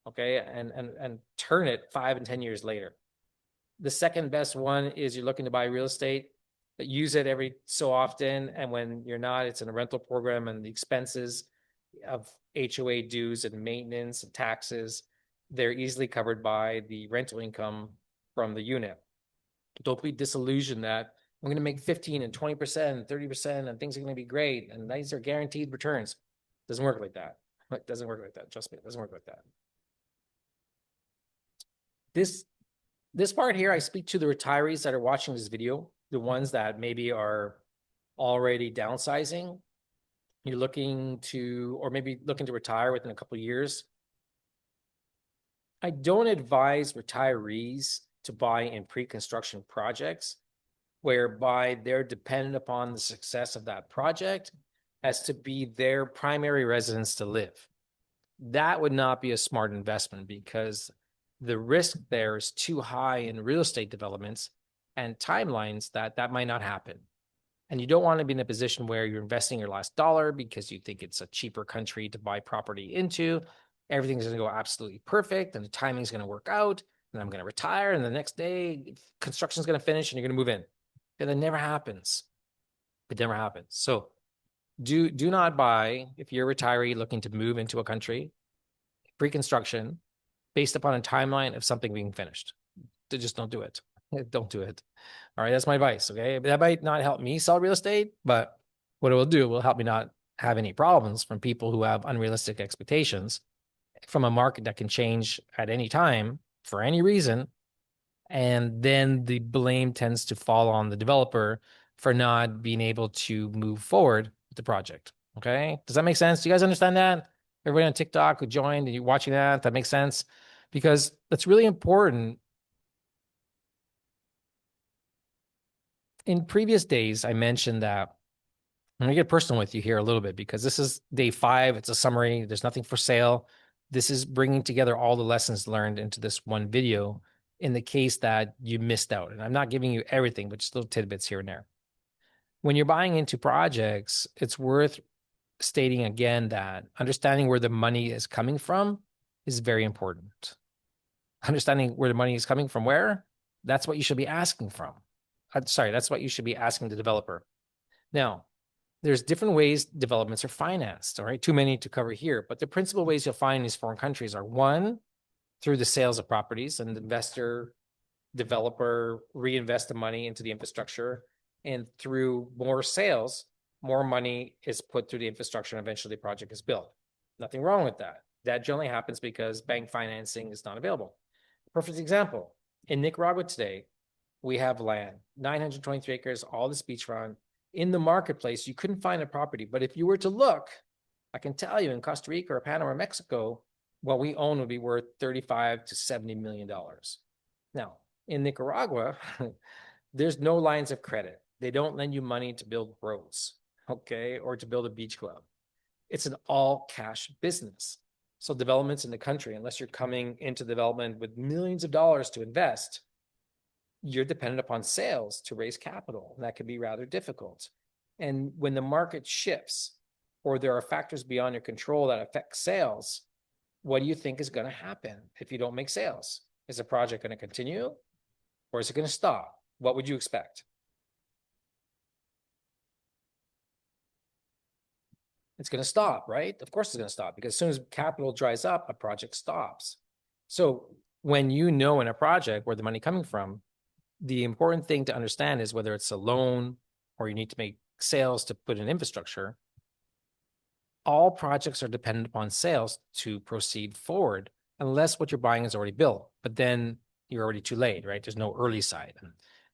okay, and turn it 5 and 10 years later. The second best one is you're looking to buy real estate, but use it every so often. And when you're not, it's in a rental program, and the expenses of HOA dues and maintenance and taxes, they're easily covered by the rental income from the unit. Don't be disillusioned that I'm going to make 15 and 20% and 30% and things are going to be great and these are guaranteed returns. Doesn't work like that. It doesn't work like that. Trust me, it doesn't work like that. This part here, I speak to the retirees that are watching this video, the ones that maybe are already downsizing. You're looking to, or maybe looking to retire within a couple of years. I don't advise retirees to buy in pre-construction projects whereby they're dependent upon the success of that project as to be their primary residence to live. That would not be a smart investment because the risk there is too high in real estate developments and timelines that might not happen. And you don't want to be in a position where you're investing your last dollar because you think it's a cheaper country to buy property into. Everything's going to go absolutely perfect and the timing's going to work out. And I'm going to retire. And the next day, construction's going to finish and you're going to move in. And that never happens. It never happens. So do not buy, if you're a retiree looking to move into a country, pre-construction, based upon a timeline of something being finished. Just don't do it. Don't do it. All right, that's my advice. Okay, that might not help me sell real estate, but what it will help me not have any problems from people who have unrealistic expectations from a market that can change at any time for any reason. And then the blame tends to fall on the developer for not being able to move forward with the project. Okay, does that make sense? Do you guys understand that? Everybody on TikTok who joined and you're watching that makes sense? Because that's really important. In previous days, I mentioned that I'm going to get personal with you here a little bit because this is day 5. It's a summary. There's nothing for sale. This is bringing together all the lessons learned into this one video in the case that you missed out. And I'm not giving you everything, but just little tidbits here and there. When you're buying into projects, it's worth stating again that understanding where the money is coming from is very important. Understanding where the money is coming from, where, that's what you should be asking from. That's what you should be asking the developer. Now, there's different ways developments are financed, all right? Too many to cover here, but the principal ways you'll find in these foreign countries are, one, through the sales of properties, and the investor, developer reinvest the money into the infrastructure, and through more sales, more money is put through the infrastructure, and eventually the project is built. Nothing wrong with that. That generally happens because bank financing is not available. Perfect example, in Nicaragua today, we have land, 923 acres, all this beachfront. In the marketplace, you couldn't find a property. But if you were to look, I can tell you in Costa Rica or Panama or Mexico, what we own would be worth $35 to $70 million. Now, in Nicaragua, there's no lines of credit. They don't lend you money to build roads, okay, or to build a beach club. It's an all cash business. So developments in the country, unless you're coming into development with millions of dollars to invest, you're dependent upon sales to raise capital. And that can be rather difficult. And when the market shifts or there are factors beyond your control that affect sales, what do you think is going to happen if you don't make sales? Is the project going to continue or is it going to stop? What would you expect? It's going to stop, right? Of course it's going to stop because as soon as capital dries up, a project stops. So when you know in a project where the money coming from, the important thing to understand is whether it's a loan or you need to make sales to put in infrastructure, all projects are dependent upon sales to proceed forward, unless what you're buying is already built. But then you're already too late, right? There's no early side.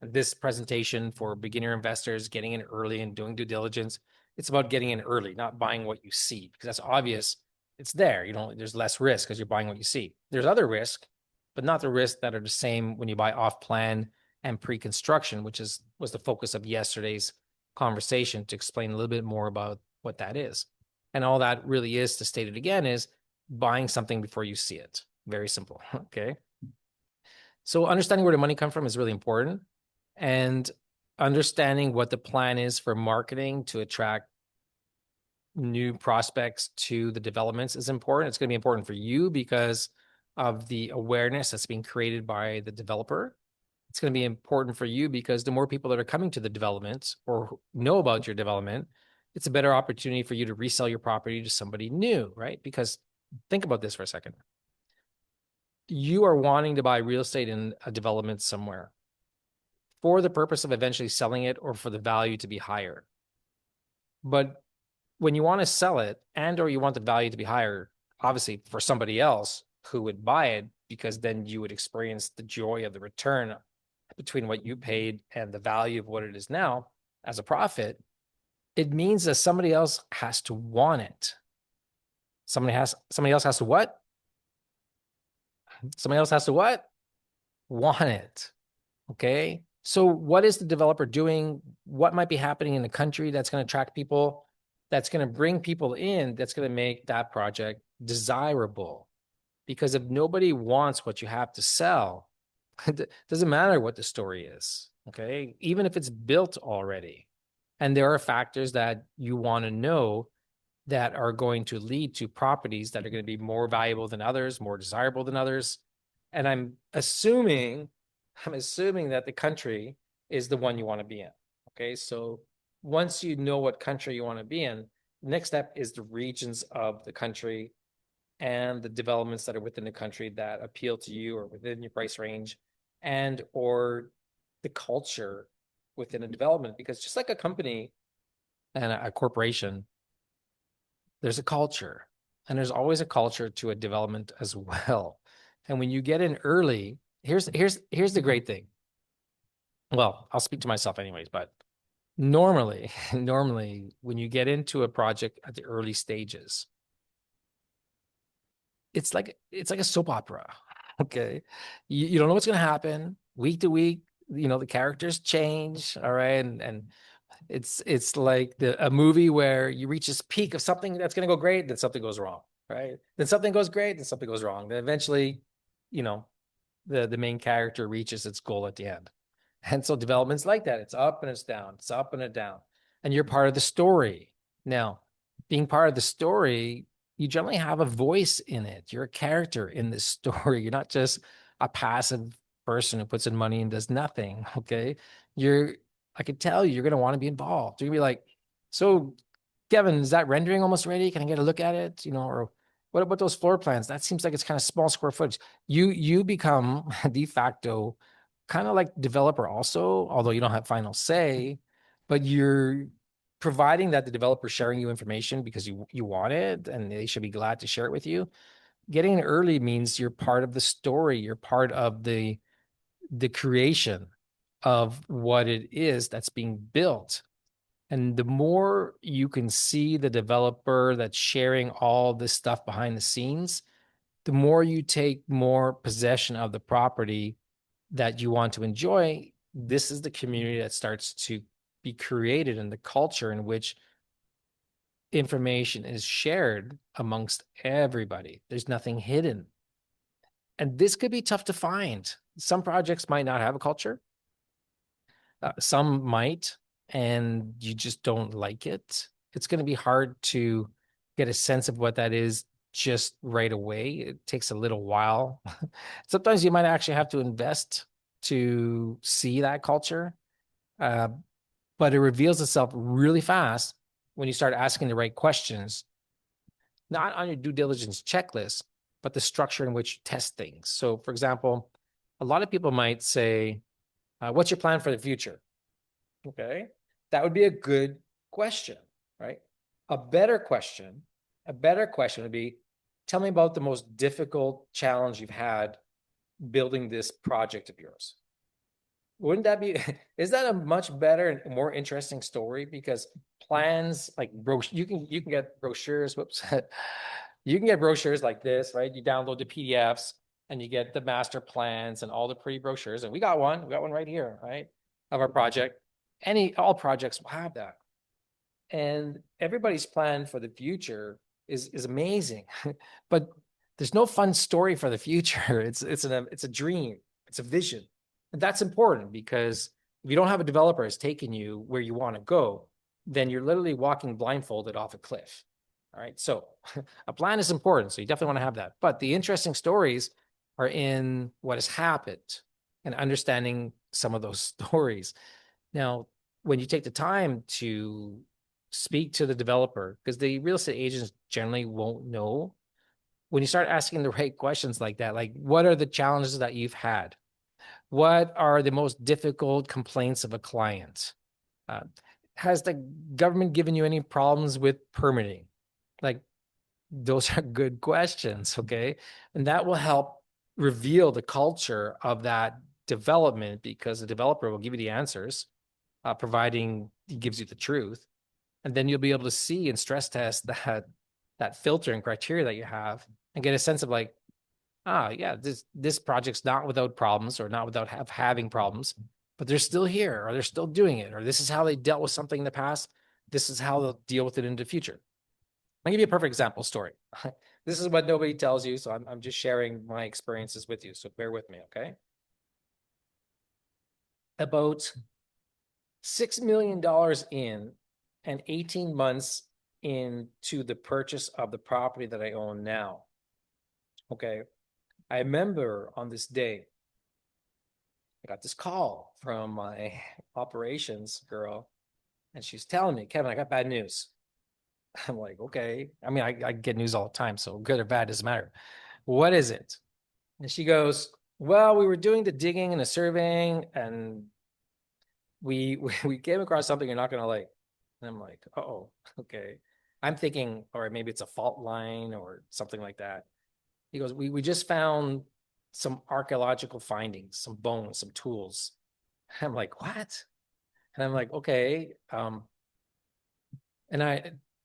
And this presentation for beginner investors, getting in early and doing due diligence, it's about getting in early, not buying what you see, because that's obvious. It's there. There's less risk because you're buying what you see. There's other risk, but not the risks that are the same when you buy off plan and pre-construction, which was the focus of yesterday's conversation, to explain a little bit more about what that is. And all that really is, to state it again, is buying something before you see it. Very simple, okay? So understanding where the money comes from is really important. And understanding what the plan is for marketing to attract new prospects to the developments is important. It's going to be important for you because of the awareness that's being created by the developer. It's going to be important for you because the more people that are coming to the development or know about your development, it's a better opportunity for you to resell your property to somebody new, right? Because think about this for a second. You are wanting to buy real estate in a development somewhere for the purpose of eventually selling it or for the value to be higher. But when you want to sell it and or you want the value to be higher, obviously for somebody else who would buy it, because then you would experience the joy of the return between what you paid and the value of what it is now as a profit, it means that somebody else has to want it. Somebody else has to what? Somebody else has to what? Want it. Okay. So what is the developer doing? What might be happening in the country that's going to attract people, that's going to bring people in, that's going to make that project desirable? Because if nobody wants what you have to sell, it doesn't matter what the story is. Okay. Even if it's built already. And there are factors that you want to know that are going to lead to properties that are going to be more valuable than others, more desirable than others. And I'm assuming that the country is the one you want to be in. Okay. So once you know what country you want to be in, the next step is the regions of the country and the developments that are within the country that appeal to you or within your price range, and or the culture within a development. Because just like a company and a corporation, there's a culture, and there's always a culture to a development as well. And when you get in early, here's the great thing. Well, I'll speak to myself anyways, but normally when you get into a project at the early stages, it's like a soap opera. Okay. You don't know what's going to happen week to week. The characters change. All right. And it's like a movie where you reach this peak of something that's going to go great, then something goes wrong, right? Then something goes great, then something goes wrong. Then eventually, you know, the main character reaches its goal at the end. And so development's like that. It's up and it's down. It's up and it's down. And you're part of the story. Now, being part of the story, you generally have a voice in it. You're a character in this story. You're not just a passive person who puts in money and does nothing. Okay. I could tell you're going to want to be involved. You're going to be like, so Kevin, is that rendering almost ready? Can I get a look at it? Or what about those floor plans? That seems like it's kind of small square footage. You become de facto kind of like developer also, although you don't have final say, but you're providing that the developer sharing you information because you want it and they should be glad to share it with you. Getting in early means you're part of the story. You're part of the creation of what it is that's being built. And the more you can see the developer that's sharing all this stuff behind the scenes, the more you take more possession of the property that you want to enjoy. This is the community that starts to be created and the culture in which information is shared amongst everybody. There's nothing hidden. And this could be tough to find. Some projects might not have a culture. Some might, and you just don't like it. It's going to be hard to get a sense of what that is just right away. It takes a little while. Sometimes you might actually have to invest to see that culture, but it reveals itself really fast when you start asking the right questions, not on your due diligence checklist, but the structure in which you test things. So, for example, a lot of people might say, what's your plan for the future? Okay. That would be a good question, right? A better question would be, tell me about the most difficult challenge you've had building this project of yours. Wouldn't that be, is that a much better and more interesting story? Because plans like you can get brochures, whoops. You can get brochures like this, right? You download the PDFs and you get the master plans and all the pretty brochures. And we got one right here, right? Of our project. All projects will have that. And everybody's plan for the future is amazing. But there's no fun story for the future. It's a dream. It's a vision. And that's important because If you don't have a developer that's taking you where you want to go, then you're literally walking blindfolded off a cliff. All right. So a plan is important. So you definitely want to have that. But the interesting stories are in what has happened and understanding some of those stories. Now, when you take the time to speak to the developer, because the real estate agents generally won't know, when you start asking the right questions like that, like what are the challenges that you've had? What are the most difficult complaints of a client? Uh, has the government given you any problems with permitting? Like, those are good questions, okay? And that will help reveal the culture of that development, because the developer will give you the answers, providing he gives you the truth. And then you'll be able to see and stress test that filter and criteria that you have, and get a sense of like, yeah, this project's not without problems, or not without having problems, but they're still here, or they're still doing it, or this is how they dealt with something in the past. This is how they'll deal with it in the future. I'll give you a perfect example story. This is what nobody tells you, so I'm just sharing my experiences with you. So bear with me, okay? About $6 million in, and 18 months into the purchase of the property that I own now. Okay. I remember on this day, I got this call from my operations girl, and she's telling me, Kevin, I got bad news. I'm like, okay. I mean, I get news all the time, so good or bad doesn't matter. What is it? And she goes, well, we were doing the digging and the surveying, and we came across something you're not gonna like. And I'm like, oh, okay. I'm thinking, or maybe it's a fault line or something like that. He goes, we just found some archaeological findings, some bones, some tools. I'm like, what? And I'm like, okay. And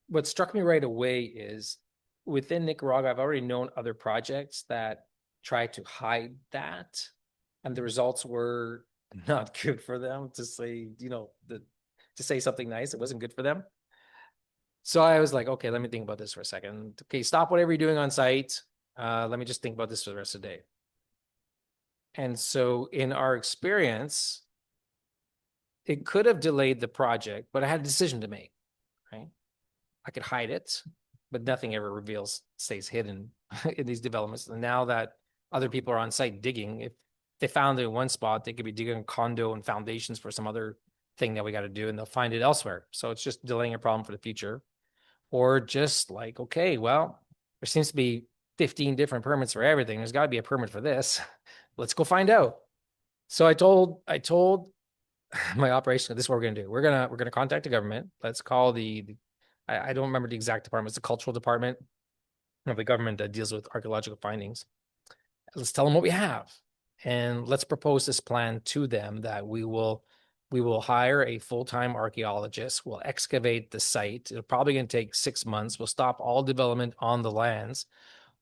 what struck me right away is, within Nicaragua, I've already known other projects that tried to hide that, and the results were not good for them, to say, to say something nice. It wasn't good for them. So I was like, okay, let me think about this for a second. Okay, stop whatever you're doing on site. Let me just think about this for the rest of the day. And so in our experience, it could have delayed the project, but I had a decision to make, right? I could hide it, but nothing ever stays hidden in these developments. And now that other people are on site digging, if they found it in one spot, they could be digging a condo and foundations for some other thing that we got to do, and they'll find it elsewhere. So it's just delaying a problem for the future. Or just like, okay, well, there seems to be 15 different permits for everything. There's got to be a permit for this. Let's go find out. So I told my operation, this is what we're gonna do. We're gonna contact the government. Let's call I don't remember the exact department. It's the cultural department of the government that deals with archaeological findings. Let's tell them what we have, and let's propose this plan to them, that we will hire a full-time archaeologist. We'll excavate the site. It's probably going to take 6 months. We'll stop all development on the lands.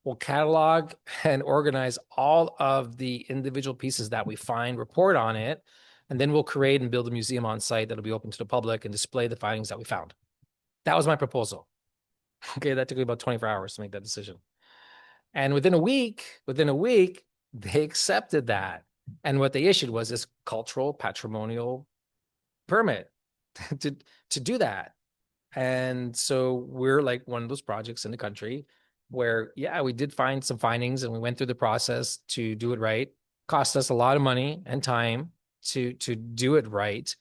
We'll catalog and organize all of the individual pieces that we find, report on it, and then we'll create and build a museum on site that'll be open to the public and display the findings that we found. That was my proposal. Okay, that took me about 24 hours to make that decision. And within a week, they accepted that. And what they issued was this cultural patrimonial permit to do that. And so we're like one of those projects in the country where, yeah, we did find some findings, and we went through the process to do it right. Cost us a lot of money and time to do it right,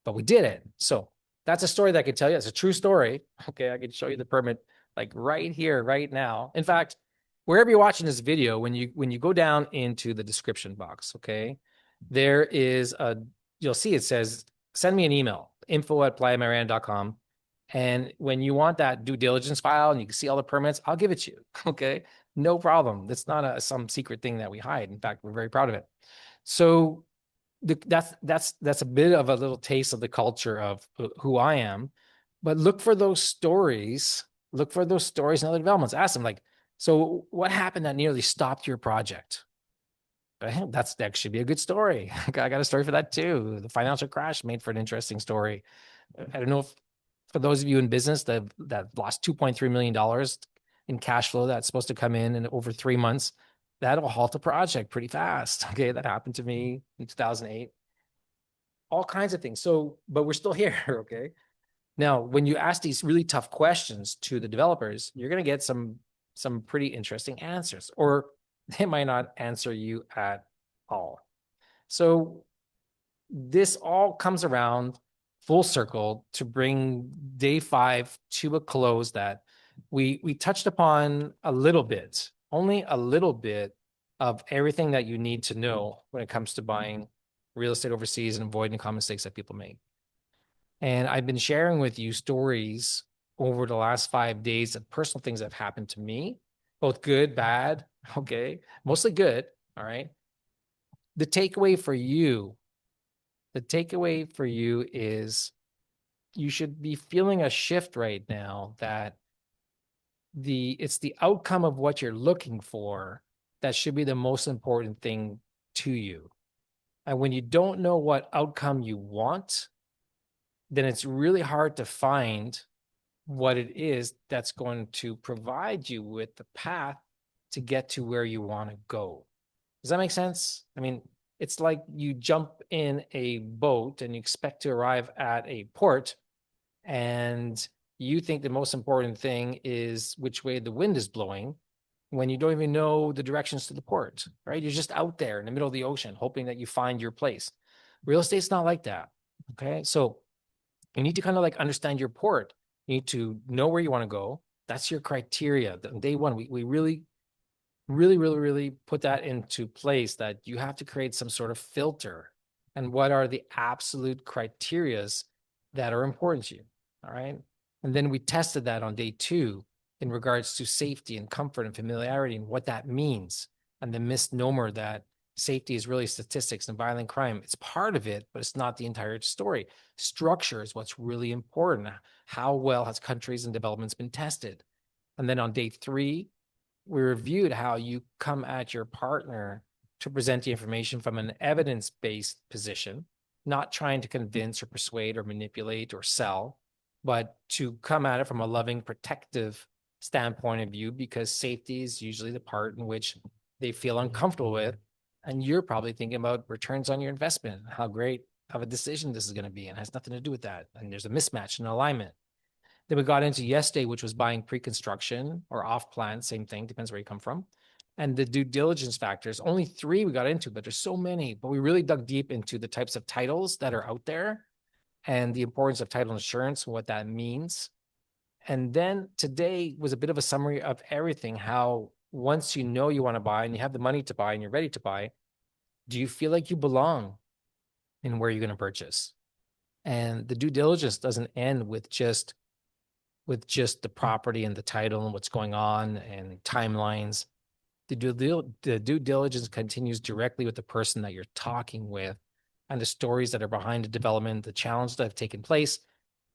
but we did it. So that's a story that I could tell you. It's a true story. Okay, I could show you the permit like right here, right now. In fact, wherever you're watching this video, when you go down into the description box, okay, there is you'll see it says, send me an email, info@playamariana.com. And when you want that due diligence file and you can see all the permits, I'll give it to you. Okay. No problem. That's not some secret thing that we hide. In fact, we're very proud of it. So that's a bit of a little taste of the culture of who I am. But look for those stories. Look for those stories in other developments. Ask them, like, so what happened that nearly stopped your project? That should be a good story. I got a story for that too. The financial crash made for an interesting story. I don't know if, for those of you in business that lost $2.3 million in cash flow that's supposed to come in over 3 months, that'll halt a project pretty fast. Okay, that happened to me in 2008. all kinds of things. So, but we're still here, okay? Now, when you ask these really tough questions to the developers, you're going to get some pretty interesting answers, or they might not answer you at all. So this all comes around full circle to bring day 5 to a close that we touched upon a little bit, only a little bit of everything that you need to know when it comes to buying real estate overseas and avoiding common mistakes that people make. And I've been sharing with you stories over the last 5 days of personal things that have happened to me, both good, bad, okay, mostly good, all right? The takeaway for you is you should be feeling a shift right now that it's the outcome of what you're looking for that should be the most important thing to you. And when you don't know what outcome you want, then it's really hard to find what it is that's going to provide you with the path to get to where you want to go. Does that make sense? I mean, it's like you jump in a boat and you expect to arrive at a port, and you think the most important thing is which way the wind is blowing when you don't even know the directions to the port, right? You're just out there in the middle of the ocean hoping that you find your place. Real estate's not like that, okay? So you need to kind of like understand your port. You need to know where you want to go. That's your criteria. Day one, we really put that into place, that you have to create some sort of filter. And what are the absolute criterias that are important to you? All right. And then we tested that on day 2 in regards to safety and comfort and familiarity and what that means. And the misnomer that safety is really statistics and violent crime. It's part of it, but it's not the entire story. Structure is what's really important. How well has countries and developments been tested? And then on day 3, we reviewed how you come at your partner to present the information from an evidence-based position, not trying to convince or persuade or manipulate or sell, but to come at it from a loving, protective standpoint of view, because safety is usually the part in which they feel uncomfortable with. And you're probably thinking about returns on your investment, how great of a decision this is going to be, and it has nothing to do with that. And there's a mismatch in alignment. Then we got into yesterday, which was buying pre-construction or off-plan, same thing, depends where you come from. And the due diligence factors, only 3 we got into, but there's so many. But we really dug deep into the types of titles that are out there and the importance of title insurance and what that means. And then today was a bit of a summary of everything, how once you know you want to buy and you have the money to buy and you're ready to buy, do you feel like you belong in where you're going to purchase? And the due diligence doesn't end with just the property and the title and what's going on and timelines. The due diligence continues directly with the person that you're talking with and the stories that are behind the development, the challenges that have taken place,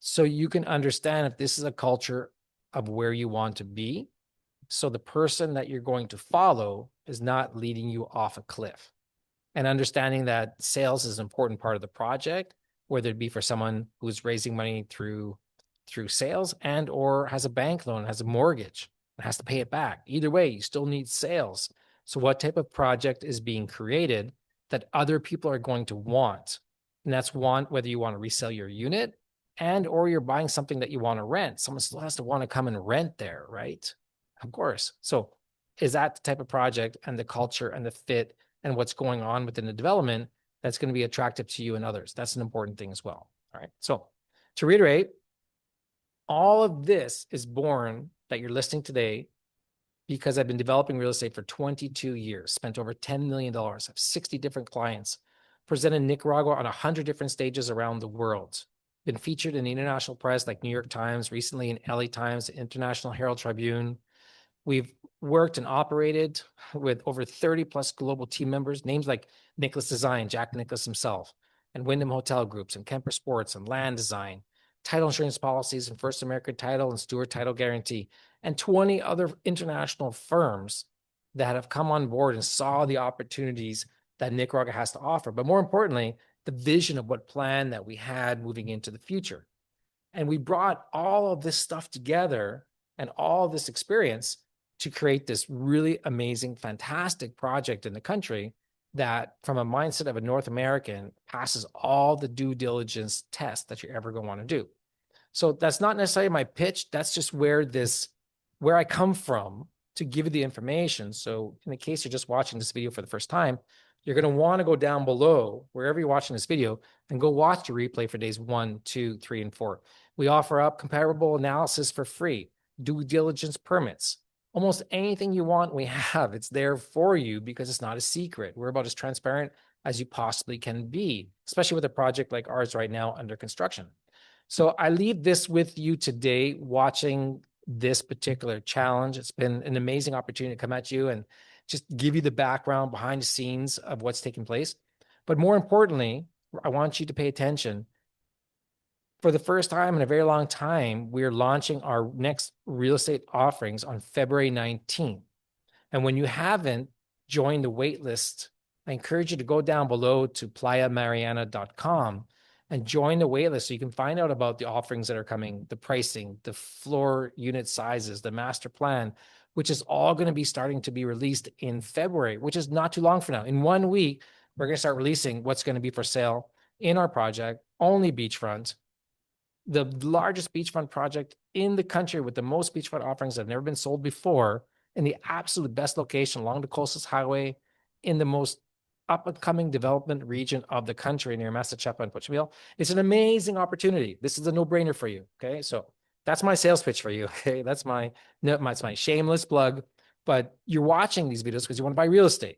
so you can understand if this is a culture of where you want to be. So the person that you're going to follow is not leading you off a cliff. And understanding that sales is an important part of the project, whether it be for someone who's raising money through sales and or has a bank loan, has a mortgage, and has to pay it back. Either way, you still need sales. So what type of project is being created that other people are going to want? And that's whether you want to resell your unit and or you're buying something that you want to rent. Someone still has to want to come and rent there, right? Of course. So is that the type of project and the culture and the fit and what's going on within the development that's going to be attractive to you and others? That's an important thing as well. All right. So to reiterate, all of this is born that you're listening today because I've been developing real estate for 22 years, spent over $10 million, have 60 different clients, presented Nicaragua on 100 different stages around the world, been featured in the international press like New York Times, recently in LA Times, International Herald Tribune. We've worked and operated with over 30 plus global team members, names like Nicholas Design, Jack Nicholas himself, and Wyndham Hotel Groups, and Kemper Sports, and Land Design, title insurance policies, and First American Title, and Stewart Title Guarantee, and 20 other international firms that have come on board and saw the opportunities that Nicaragua has to offer. But more importantly, the vision of what plan that we had moving into the future. And we brought all of this stuff together and all of this experience to create this really amazing, fantastic project in the country that from a mindset of a North American passes all the due diligence tests that you're ever going to want to do. So that's not necessarily my pitch. That's just where I come from to give you the information. So in the case you're just watching this video for the first time, you're going to want to go down below wherever you're watching this video and go watch the replay for days 1, 2, 3, and 4. We offer up comparable analysis for free, due diligence permits, almost anything you want, we have. It's there for you because it's not a secret. We're about as transparent as you possibly can be, especially with a project like ours right now under construction. So I leave this with you today, watching this particular challenge. It's been an amazing opportunity to come at you and just give you the background behind the scenes of what's taking place. But more importantly, I want you to pay attention. For the first time in a very long time, we're launching our next real estate offerings on February 19th. And when you haven't joined the wait list, I encourage you to go down below to playamariana.com and join the wait list so you can find out about the offerings that are coming, the pricing, the floor unit sizes, the master plan, which is all going to be starting to be released in February, which is not too long from now. In 1 week, we're going to start releasing what's going to be for sale in our project, only beachfront, the largest beachfront project in the country with the most beachfront offerings that have never been sold before, in the absolute best location along the coastal highway, in the most up-and-coming development region of the country near Massachusetts and Puchmil. It's an amazing opportunity. This is a no-brainer for you. Okay, so that's my sales pitch for you. Okay, that's my shameless plug. But you're watching these videos because you want to buy real estate,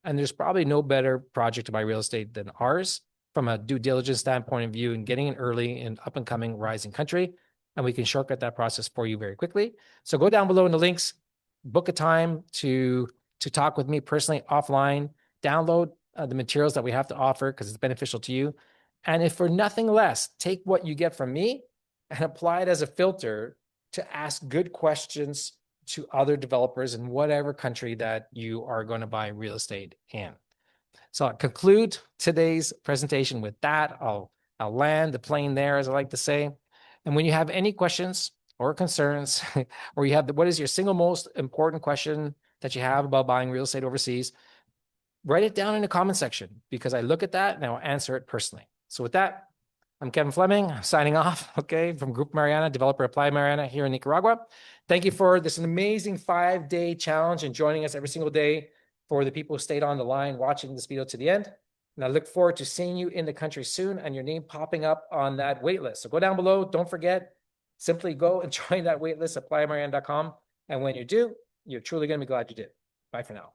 and there's probably no better project to buy real estate than ours from a due diligence standpoint of view and getting in early in up-and-coming rising country. And we can shortcut that process for you very quickly. So go down below in the links, book a time to talk with me personally offline, download the materials that we have to offer because it's beneficial to you. And if for nothing less, take what you get from me and apply it as a filter to ask good questions to other developers in whatever country that you are going to buy real estate in. So I'll conclude today's presentation with that. I'll land the plane there, as I like to say. And when you have any questions or concerns, or you have what is your single most important question that you have about buying real estate overseas, write it down in the comment section because I look at that and I'll answer it personally. So with that, I'm Kevin Fleming, signing off, okay, from Group Mariana, developer of Playa Mariana here in Nicaragua. Thank you for this amazing 5-day challenge and joining us every single day for the people who stayed on the line watching this video to the end. And I look forward to seeing you in the country soon and your name popping up on that wait list. So go down below. Don't forget, simply go and join that wait list at playamariana.com. And when you do, you're truly going to be glad you did. Bye for now.